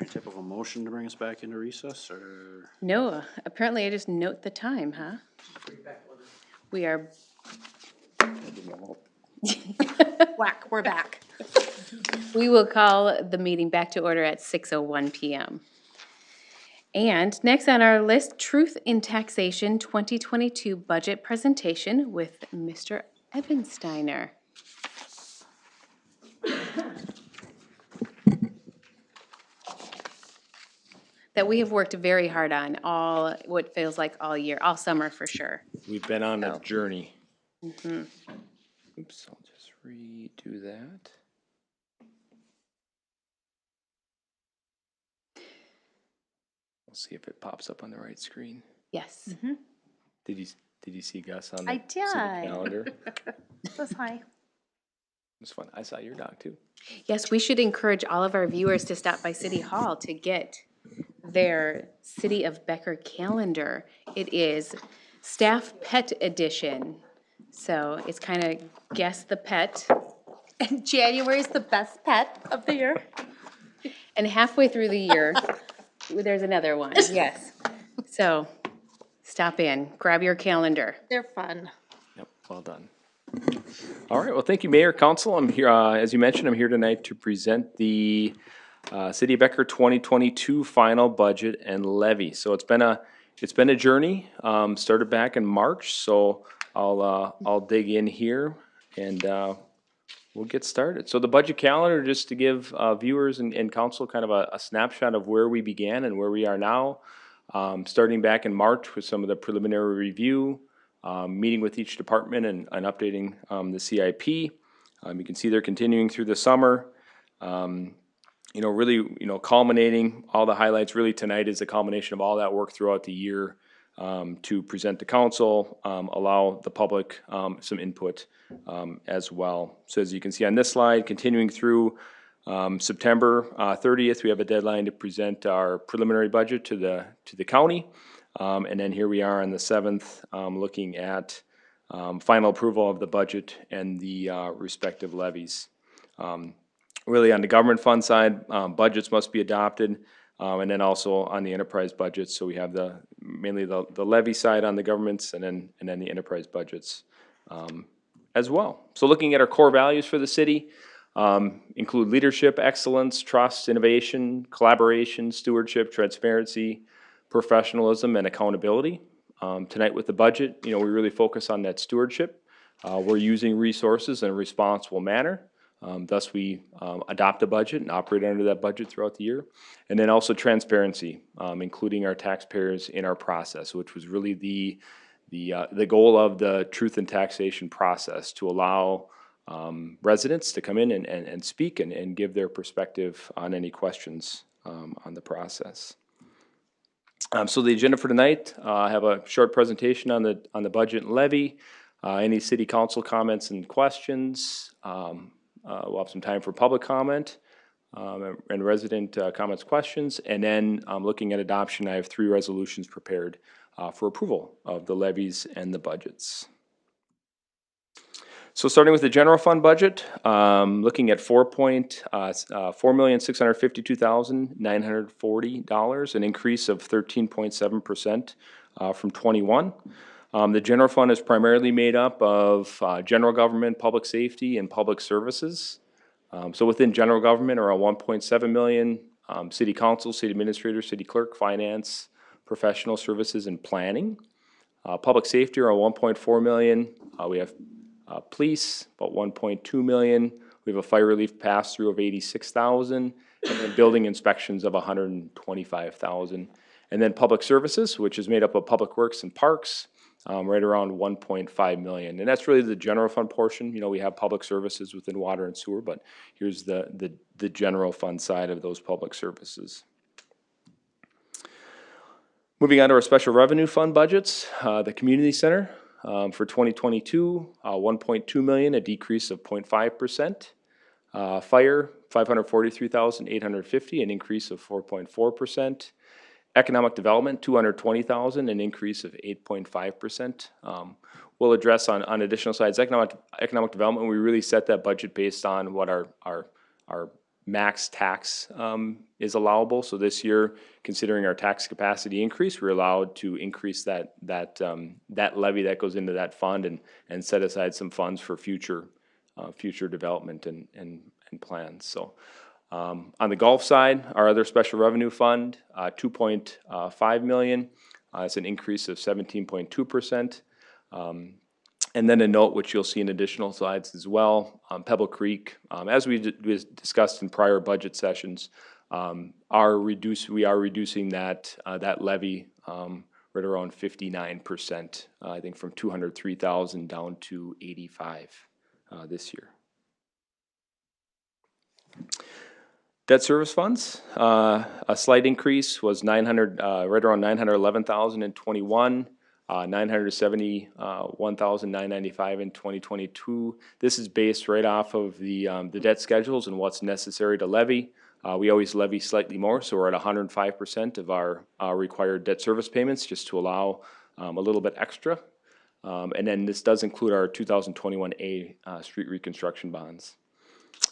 [SPEAKER 4] Type of a motion to bring us back into recess, or?
[SPEAKER 1] No, apparently I just note the time, huh? We are,
[SPEAKER 2] Whack, we're back.
[SPEAKER 1] we will call the meeting back to order at 6:01 PM. And next on our list, Truth in Taxation 2022 Budget Presentation with Mr. Ebensteiner. That we have worked very hard on all, what feels like all year, all summer for sure.
[SPEAKER 9] We've been on a journey. Oops, I'll just redo that. We'll see if it pops up on the right screen.
[SPEAKER 1] Yes.
[SPEAKER 9] Did you see Gus on the
[SPEAKER 2] I
[SPEAKER 9] city
[SPEAKER 2] did.
[SPEAKER 9] calendar?
[SPEAKER 2] That's hi.
[SPEAKER 9] It was fun. I saw your dog too.
[SPEAKER 1] Yes, we should encourage all of our viewers to stop by City Hall to get their City of Becker calendar. It is Staff Pet Edition. So it's kind of guess the pet.
[SPEAKER 2] And January's the best pet of the year.
[SPEAKER 1] And halfway through the year, there's another one, yes. So stop in, grab your calendar.
[SPEAKER 2] They're fun.
[SPEAKER 9] Yep, well done. All right, well, thank you, Mayor, Council. I'm here, as you mentioned, I'm here tonight to present the City of Becker 2022 final budget and levy. So it's been a journey. Started back in March, so I'll dig in here and we'll get started. So the budget calendar, just to give viewers and council kind of a snapshot of where we began and where we are now. Starting back in March with some of the preliminary review, meeting with each department and updating the CIP. You can see they're continuing through the summer. Really, culminating all the highlights really tonight is the culmination of all that work throughout the year to present to council, allow the public some input as well. So as you can see on this slide, continuing through September 30th, we have a deadline to present our preliminary budget to the county. And then here we are on the 7th, looking at final approval of the budget and the respective levies. Really on the government fund side, budgets must be adopted, and then also on the enterprise budgets. So we have mainly the levy side on the governments, and then the enterprise budgets as well. So looking at our core values for the city, include leadership, excellence, trust, innovation, collaboration, stewardship, transparency, professionalism, and accountability. Tonight with the budget, we really focus on that stewardship. We're using resources in a responsible manner. Thus, we adopt a budget and operate under that budget throughout the year. And then also transparency, including our taxpayers in our process, which was really the goal of the truth in taxation process, to allow residents to come in and speak and give their perspective on any questions on the process. So the agenda for tonight, I have a short presentation on the budget and levy, any city council comments and questions. We'll have some time for public comment and resident comments, questions, and then looking at adoption, I have 3 resolutions prepared for approval of the levies and the budgets. So starting with the general fund budget, looking at $4,652,940, an increase of 13.7% from 21. The general fund is primarily made up of general government, public safety, and public services. So within general government are around 1.7 million, city council, city administrator, city clerk, finance, professional services, and planning. Public safety are 1.4 million. We have police, about 1.2 million. We have a fire relief pass-through of 86,000, and then building inspections of 125,000. And then public services, which is made up of public works and parks, right around 1.5 million. And that's really the general fund portion. We have public services within water and sewer, but here's the general fund side of those public services. Moving on to our special revenue fund budgets, the community center for 2022, 1.2 million, a decrease of 0.5%. Fire, 543,850, an increase of 4.4%. Economic development, 220,000, an increase of 8.5%. We'll address on additional slides. Economic development, we really set that budget based on what our max tax is allowable. So this year, considering our tax capacity increase, we're allowed to increase that levy that goes into that fund and set aside some funds for future development and plans. So on the golf side, our other special revenue fund, 2.5 million. It's an increase of 17.2%. And then a note, which you'll see in additional slides as well, Pebble Creek, as we discussed in prior budget sessions, we are reducing that levy right around 59%, I think from 203,000 down to 85 this year. Debt service funds, a slight increase was 900, right around 911,000 in 21. 971,995 in 2022. This is based right off of the debt schedules and what's necessary to levy. We always levy slightly more, so we're at 105% of our required debt service payments, just to allow a little bit extra. And then this does include our 2021A street reconstruction bonds.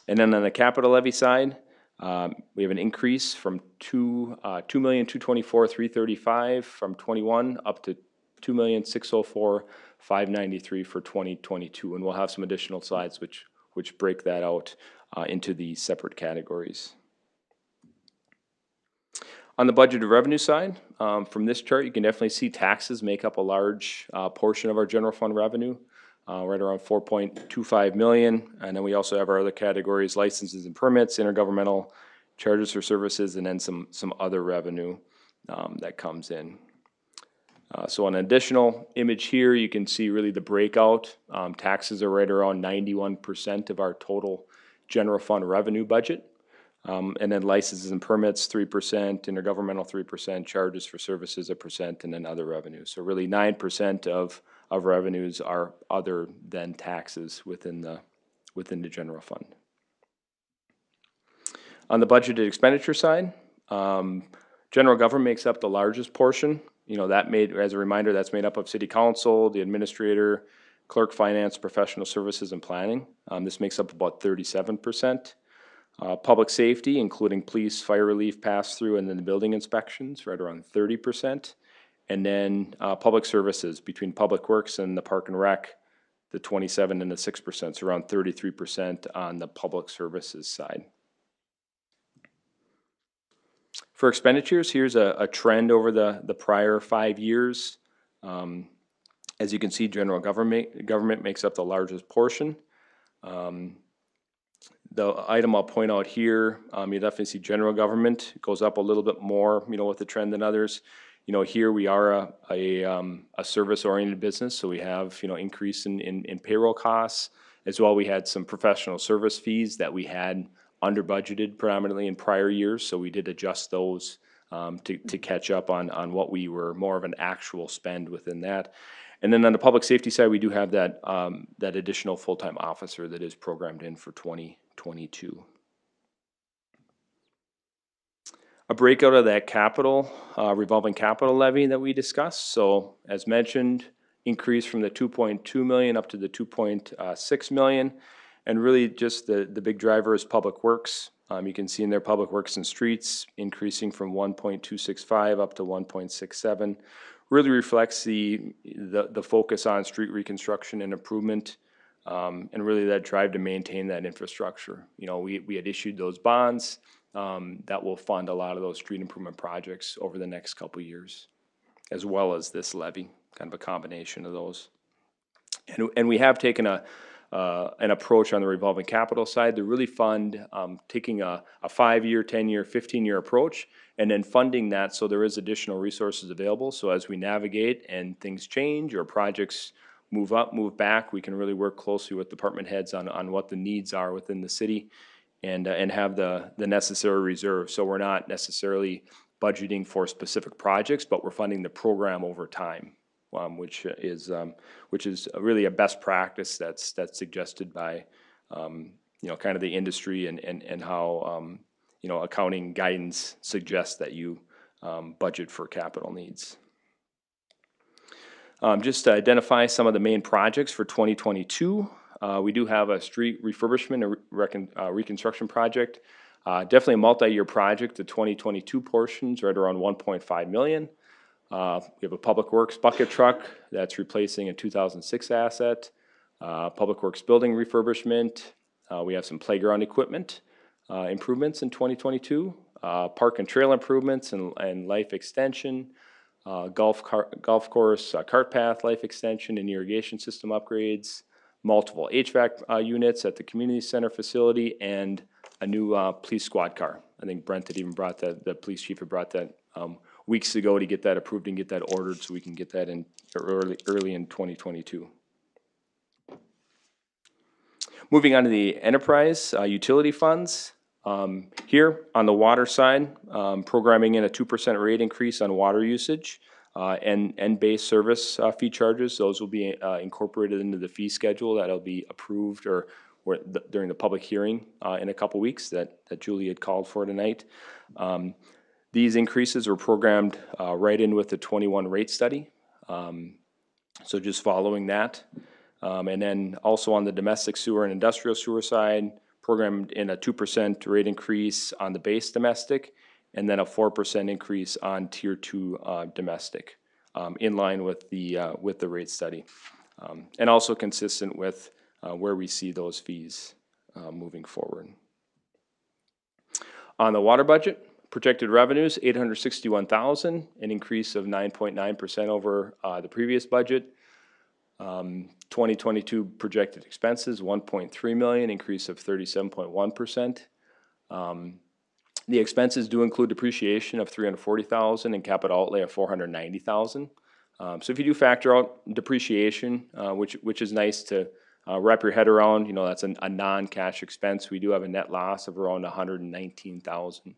[SPEAKER 9] And then on the capital levy side, we have an increase from 2,224,335 from 21 up to 2,604,593 for 2022, and we'll have some additional slides which break that out into the separate categories. On the budgeted revenue side, from this chart, you can definitely see taxes make up a large portion of our general fund revenue, right around 4.25 million, and then we also have our other categories: licenses and permits, intergovernmental charges for services, and then some other revenue that comes in. So on an additional image here, you can see really the breakout. Taxes are right around 91% of our total general fund revenue budget. And then licenses and permits, 3%, intergovernmental 3%, charges for services 1%, and then other revenues. So really 9% of revenues are other than taxes within the general fund. On the budgeted expenditure side, general government makes up the largest portion. You know, as a reminder, that's made up of city council, the administrator, clerk, finance, professional services, and planning. This makes up about 37%. Public safety, including police, fire relief, pass-through, and then the building inspections, right around 30%. And then public services, between public works and the park and rec, the 27 and the 6%, so around 33% on the public services side. For expenditures, here's a trend over the prior 5 years. As you can see, general government makes up the largest portion. The item I'll point out here, you definitely see general government goes up a little bit more, with the trend than others. Here we are a service-oriented business, so we have, increase in payroll costs. As well, we had some professional service fees that we had under budgeted predominantly in prior years, so we did adjust those to catch up on what we were more of an actual spend within that. And then on the public safety side, we do have that additional full-time officer that is programmed in for 2022. A breakout of that revolving capital levy that we discussed. So as mentioned, increase from the 2.2 million up to the 2.6 million. And really just the big driver is public works. You can see in there public works and streets increasing from 1.265 up to 1.67. Really reflects the focus on street reconstruction and improvement, and really that drive to maintain that infrastructure. We had issued those bonds that will fund a lot of those street improvement projects over the next couple of years, as well as this levy, kind of a combination of those. And we have taken an approach on the revolving capital side to really fund, taking a 5-year, 10-year, 15-year approach, and then funding that so there is additional resources available. So as we navigate and things change or projects move up, move back, we can really work closely with department heads on what the needs are within the city and have the necessary reserve. So we're not necessarily budgeting for specific projects, but we're funding the program over time. Which is really a best practice that's suggested by kind of the industry and how accounting guidance suggests that you budget for capital needs. Just to identify some of the main projects for 2022, we do have a street refurbishment and reconstruction project Definitely a multi-year project. The 2022 portion's right around 1.5 million. We have a Public Works bucket truck that's replacing a 2006 asset. Public Works building refurbishment. We have some playground equipment improvements in 2022. Park and trail improvements and life extension. Golf course, cart path life extension and irrigation system upgrades. Multiple HVAC units at the community center facility, and a new police squad car. I think Brent had even brought that, the police chief had brought that weeks ago to get that approved and get that ordered, so we can get that in early in 2022. Moving on to the enterprise utility funds. Here on the water side, programming in a 2% rate increase on water usage and base service fee charges. Those will be incorporated into the fee schedule that'll be approved during the public hearing in a couple weeks that Julie had called for tonight. These increases were programmed right in with the 21 rate study. So just following that. And then also on the domestic sewer and industrial sewer side, programmed in a 2% rate increase on the base domestic, and then a 4% increase on tier 2 domestic, in line with the rate study. And also consistent with where we see those fees moving forward. On the water budget, projected revenues, $861,000, an increase of 9.9% over the previous budget. 2022 projected expenses, $1.3 million, increase of 37.1%. The expenses do include depreciation of $340,000 and capital outlay of $490,000. So if you do factor out depreciation, which is nice to wrap your head around, you know, that's a non-cash expense. We do have a net loss of around $119,000.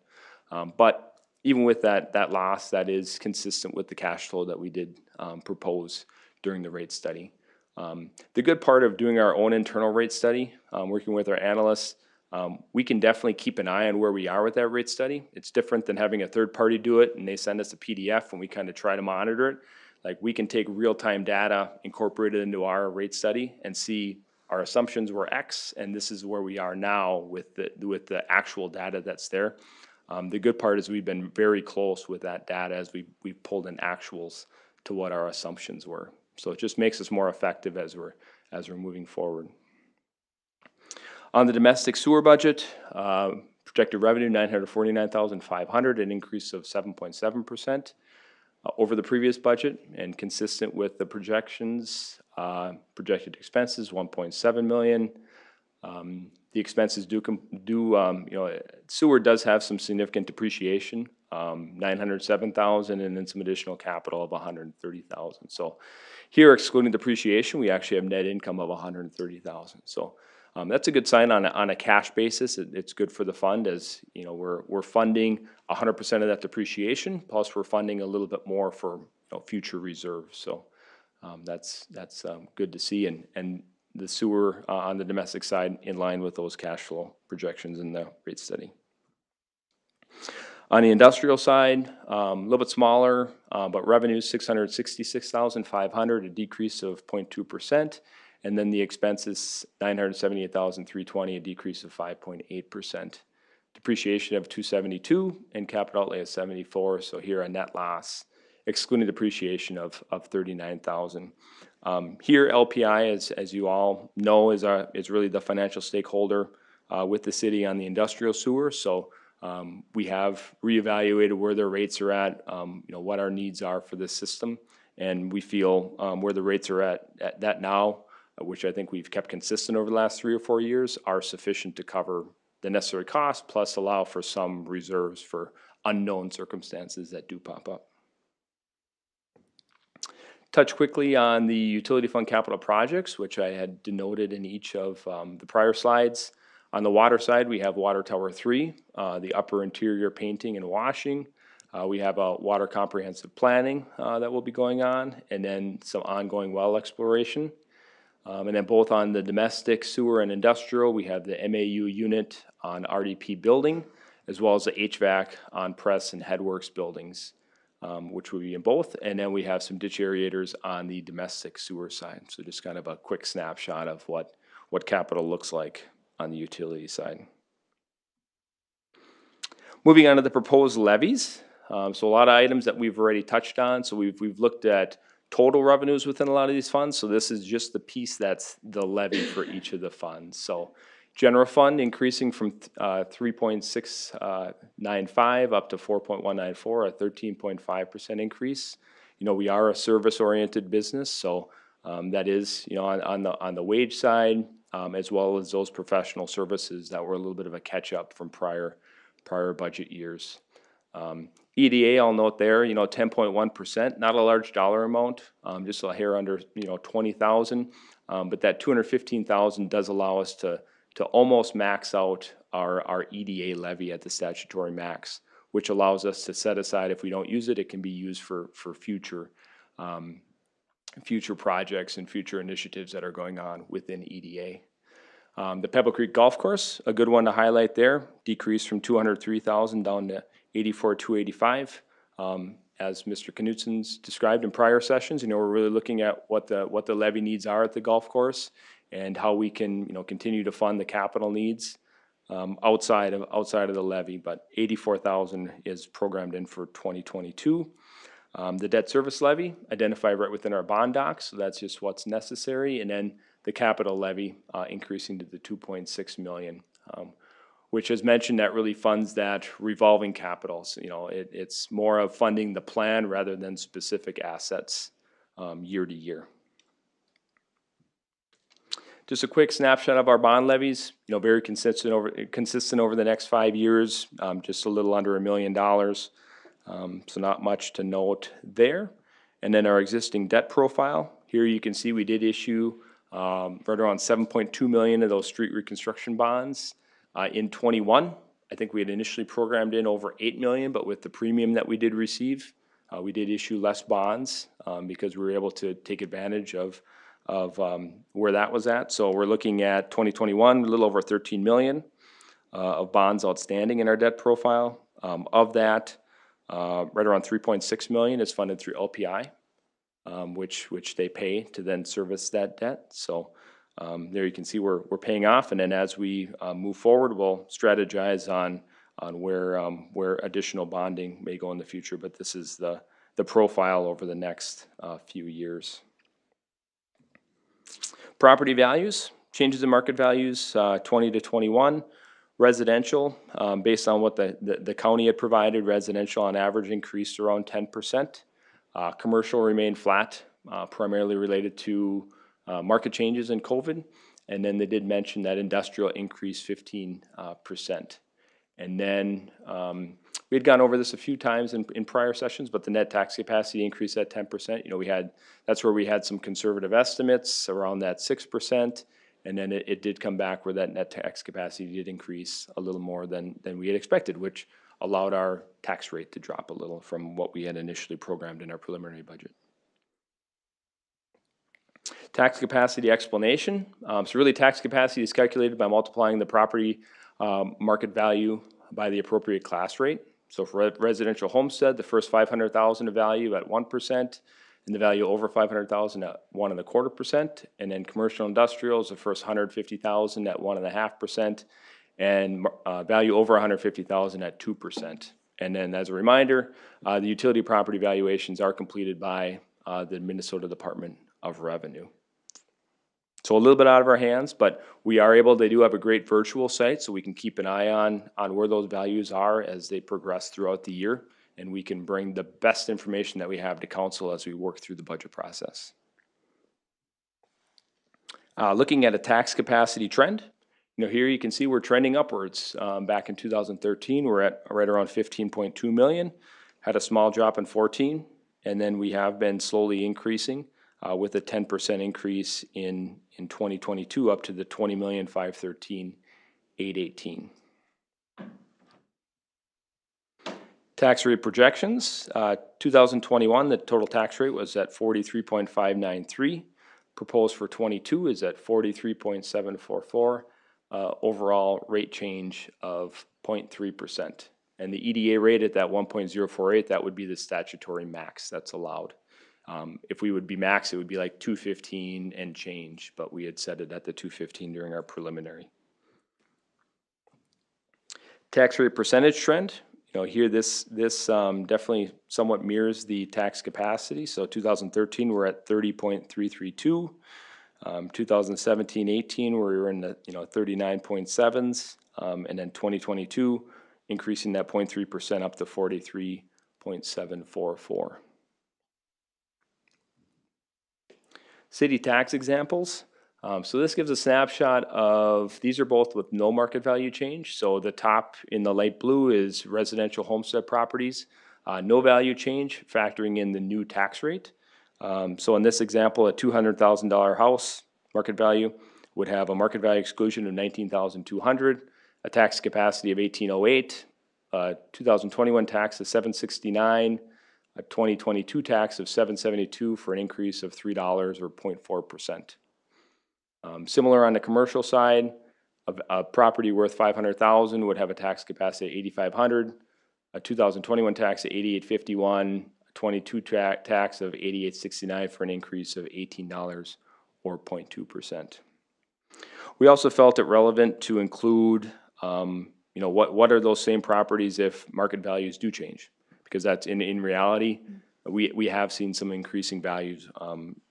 [SPEAKER 9] But even with that loss, that is consistent with the cash flow that we did propose during the rate study. The good part of doing our own internal rate study, working with our analysts, we can definitely keep an eye on where we are with that rate study. It's different than having a third party do it and they send us a PDF and we kind of try to monitor it. Like, we can take real-time data, incorporate it into our rate study and see our assumptions were X and this is where we are now with the actual data that's there. The good part is we've been very close with that data as we've pulled in actuals to what our assumptions were. So it just makes us more effective as we're moving forward. On the domestic sewer budget, projected revenue $949,500, an increase of 7.7% over the previous budget, and consistent with the projections. Projected expenses $1.7 million. The expenses sewer does have some significant depreciation, $907,000, and then some additional capital of $130,000. So here, excluding depreciation, we actually have net income of $130,000. So that's a good sign on a cash basis. It's good for the fund, as you know, we're funding 100% of that depreciation, plus we're funding a little bit more for future reserves. So that's good to see, and the sewer on the domestic side in line with those cash flow projections in the rate study. On the industrial side, a little bit smaller, but revenues $666,500, a decrease of 0.2%. And then the expenses $978,320, a decrease of 5.8%. Depreciation of $272 and capital outlay of $74. So here a net loss, excluding depreciation of $39,000. Here LPI, as you all know, is really the financial stakeholder with the city on the industrial sewer. So we have reevaluated where their rates are at, what our needs are for this system, and we feel where the rates are at that now, which I think we've kept consistent over the last 3 or 4 years, are sufficient to cover the necessary costs, plus allow for some reserves for unknown circumstances that do pop up. Touch quickly on the utility fund capital projects, which I had denoted in each of the prior slides. On the water side, we have Water Tower 3, the upper interior painting and washing. We have a water comprehensive planning that will be going on, and then some ongoing well exploration. And then both on the domestic sewer and industrial, we have the MAU unit on RDP building, as well as the HVAC on press and headworks buildings, which will be in both. And then we have some ditch aerators on the domestic sewer side. So just kind of a quick snapshot of what capital looks like on the utility side. Moving on to the proposed levies. So a lot of items that we've already touched on. So we've looked at total revenues within a lot of these funds. So this is just the piece that's the levy for each of the funds. So general fund increasing from 3.695 up to 4.194, a 13.5% increase. You know, we are a service-oriented business, so that is, you know, on the wage side, as well as those professional services that were a little bit of a catch-up from prior budget years. EDA, I'll note there, you know, 10.1%, not a large dollar amount, just a hair under, you know, 20,000. But that 215,000 does allow us to almost max out our EDA levy at the statutory max, which allows us to set aside, if we don't use it, it can be used for future projects and future initiatives that are going on within EDA. The Pebble Creek Golf Course, a good one to highlight there, decreased from 203,000 down to 84,285. As Mr. Knutsen's described in prior sessions, you know, we're really looking at what the levy needs are at the golf course and how we can, you know, continue to fund the capital needs outside of the levy. But 84,000 is programmed in for 2022. The debt service levy identified right within our bond docs, so that's just what's necessary, and then the capital levy increasing to the 2.6 million, which, as mentioned, that really funds that revolving capital. So, you know, it's more of funding the plan rather than specific assets year to year. Just a quick snapshot of our bond levies. You know, very consistent over the next 5 years, just a little under $1 million. So not much to note there. And then our existing debt profile. Here you can see we did issue right around 7.2 million of those street reconstruction bonds in 21. I think we had initially programmed in over 8 million, but with the premium that we did receive, we did issue less bonds because we were able to take advantage of where that was at. So we're looking at 2021, a little over 13 million of bonds outstanding in our debt profile. Of that, right around 3.6 million is funded through LPI, which they pay to then service that debt. So there you can see we're paying off, and then as we move forward, we'll strategize on where additional bonding may go in the future. But this is the profile over the next few years. Property values, changes in market values, 20 to 21. Residential, based on what the county had provided, residential on average increased around 10%. Commercial remained flat, primarily related to market changes in COVID. And then they did mention that industrial increased 15%. And then we had gone over this a few times in prior sessions, but the net tax capacity increased at 10%. You know, that's where we had some conservative estimates around that 6%. And then it did come back where that net tax capacity did increase a little more than we had expected, which allowed our tax rate to drop a little from what we had initially programmed in our preliminary budget. Tax capacity explanation. So really tax capacity is calculated by multiplying the property market value by the appropriate class rate. So for residential homestead, the first 500,000 of value at 1%, and the value over 500,000 at 1.25%, and then commercial industrial is the first 150,000 at 1.5%, and value over 150,000 at 2%. And then as a reminder, the utility property valuations are completed by the Minnesota Department of Revenue. So a little bit out of our hands, but we are able, they do have a great virtual site, so we can keep an eye on where those values are as they progress throughout the year, and we can bring the best information that we have to council as we work through the budget process. Looking at a tax capacity trend, you know, here you can see we're trending upwards. Back in 2013, we're at right around 15.2 million, had a small drop in 14, and then we have been slowly increasing with a 10% increase in 2022 up to the 20,513,818. Tax rate projections, 2021, the total tax rate was at 43.593. Proposed for 22 is at 43.744. Overall rate change of 0.3%. And the EDA rate at that 1.048, that would be the statutory max that's allowed. If we would be max, it would be like 215 and change, but we had set it at the 215 during our preliminary. Tax rate percentage trend, Here, this definitely somewhat mirrors the tax capacity. So 2013, we're at 30.332. 2017-18, we were in the 39.7s, and then 2022, increasing that 0.3% up to 43.744. City tax examples. So this gives a snapshot of, these are both with no market value change. So the top in the light blue is residential homestead properties, no value change, factoring in the new tax rate. So in this example, a $200,000 house market value would have a market value exclusion of $19,200, a tax capacity of $1,808, 2021 tax of $769, a 2022 tax of $772 for an increase of $3 or 0.4%. Similar on the commercial side, a property worth $500,000 would have a tax capacity of $8,500, a 2021 tax of $8,851, a 22 tax of $8,869 for an increase of $18 or 0.2%. We also felt it relevant to include, what are those same properties if market values do change? Because that's in reality, we have seen some increasing values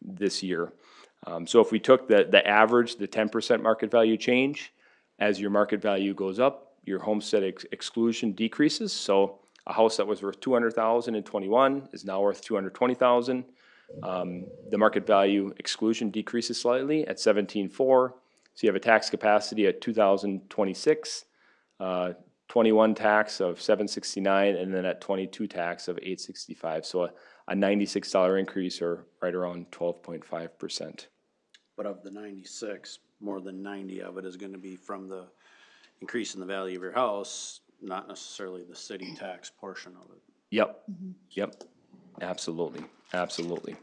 [SPEAKER 9] this year. So if we took the average, the 10% market value change, as your market value goes up, your homestead exclusion decreases. So a house that was worth $200,000 in 21 is now worth $220,000. The market value exclusion decreases slightly at 17.4. So you have a tax capacity at 2026, 21 tax of 769, and then at 22 tax of 865. So a $96 increase, or right around 12.5%.
[SPEAKER 4] But of the 96, more than 90 of it is gonna be from the increase in the value of your house, not necessarily the city tax portion of it.
[SPEAKER 9] Yep, yep, absolutely, absolutely.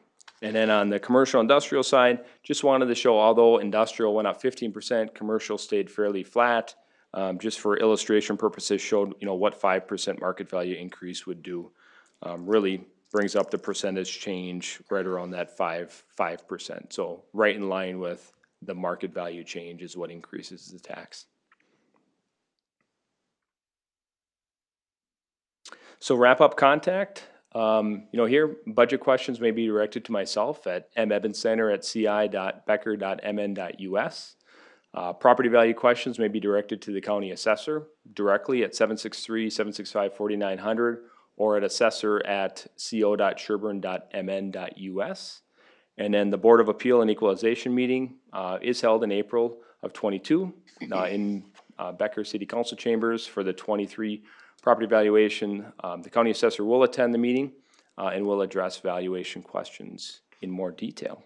[SPEAKER 9] And then on the commercial industrial side, just wanted to show, although industrial went up 15%, commercial stayed fairly flat. Just for illustration purposes, showed what 5% market value increase would do. Really brings up the percentage change right around that 5%. So right in line with the market value change is what increases the tax. So wrap up contact. Here, budget questions may be directed to myself at mebencenter@ci.becker.mn.us. Property value questions may be directed to the county assessor directly at 763-765-4900 or at assessor@co.sherburne.mn.us. And then the Board of Appeal and Equalization meeting is held in April of 22 in Becker City Council chambers for the 23 property valuation. The county assessor will attend the meeting and will address valuation questions in more detail.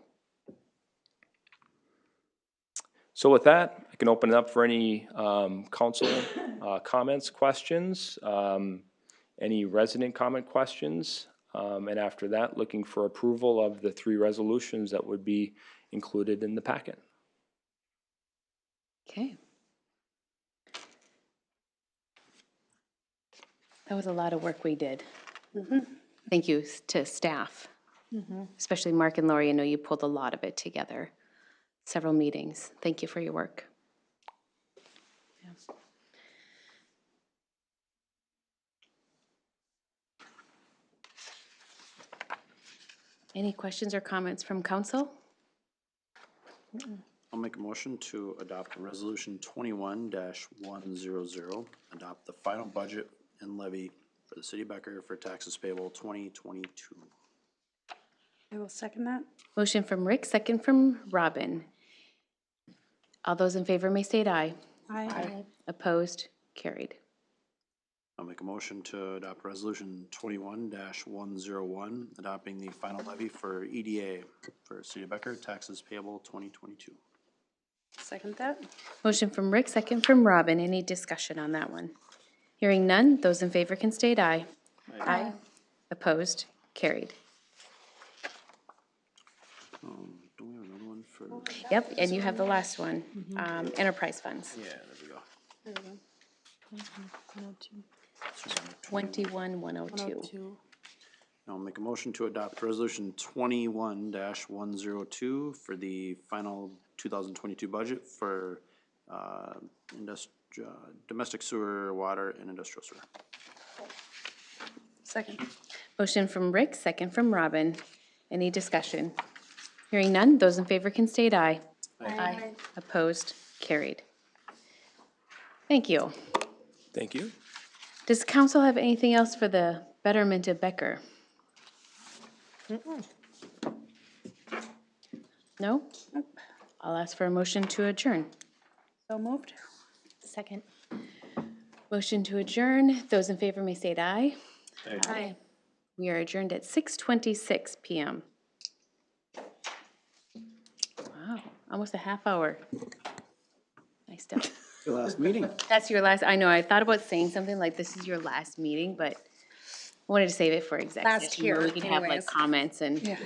[SPEAKER 9] So with that, I can open it up for any council comments, questions, any resident comment questions. And after that, looking for approval of the 3 resolutions that would be included in the packet.
[SPEAKER 1] Okay. That was a lot of work we did. Thank you to staff, especially Mark and Lori. I know you pulled a lot of it together. Several meetings. Thank you for your work. Yeah. Any questions or comments from council?
[SPEAKER 4] I'll make a motion to adopt resolution 21-100, adopt the final budget and levy for the city of Becker for taxes payable 2022.
[SPEAKER 3] I will second that.
[SPEAKER 1] Motion from Rick, second from Robin. All those in favor may state aye.
[SPEAKER 3] Aye.
[SPEAKER 1] Opposed? Carried.
[SPEAKER 4] I'll make a motion to adopt resolution 21-101, adopting the final levy for EDA for city of Becker, taxes payable 2022.
[SPEAKER 3] Second that.
[SPEAKER 1] Motion from Rick, second from Robin. Any discussion on that one? Hearing none, those in favor can state aye. Aye. Opposed? Carried.
[SPEAKER 4] Don't we have another one for?
[SPEAKER 1] Yep, and you have the last one, enterprise funds.
[SPEAKER 4] Yeah, there we go.
[SPEAKER 1] 21-102.
[SPEAKER 4] I'll make a motion to adopt resolution 21-102 for the final 2022 budget for domestic sewer, water, and industrial sewer.
[SPEAKER 3] Second.
[SPEAKER 1] Motion from Rick, second from Robin. Any discussion? Hearing none, those in favor can state aye.
[SPEAKER 2] Aye.
[SPEAKER 1] Opposed, carried. Thank you.
[SPEAKER 9] Thank you.
[SPEAKER 1] Does council have anything else for the betterment of Becker? No? I'll ask for a motion to adjourn.
[SPEAKER 3] So moved.
[SPEAKER 2] Second.
[SPEAKER 1] Motion to adjourn. Those in favor may state aye.
[SPEAKER 2] Aye.
[SPEAKER 1] We are adjourned at 6:26 PM. Wow, almost a half hour. Nice stuff.
[SPEAKER 8] Your last meeting.
[SPEAKER 1] That's your last, I know, I thought about saying something like this is your last meeting, but I wanted to save it for exec
[SPEAKER 2] Last
[SPEAKER 1] session where we
[SPEAKER 2] here,
[SPEAKER 1] can have like
[SPEAKER 2] anyways.
[SPEAKER 1] comments and.
[SPEAKER 3] Yeah.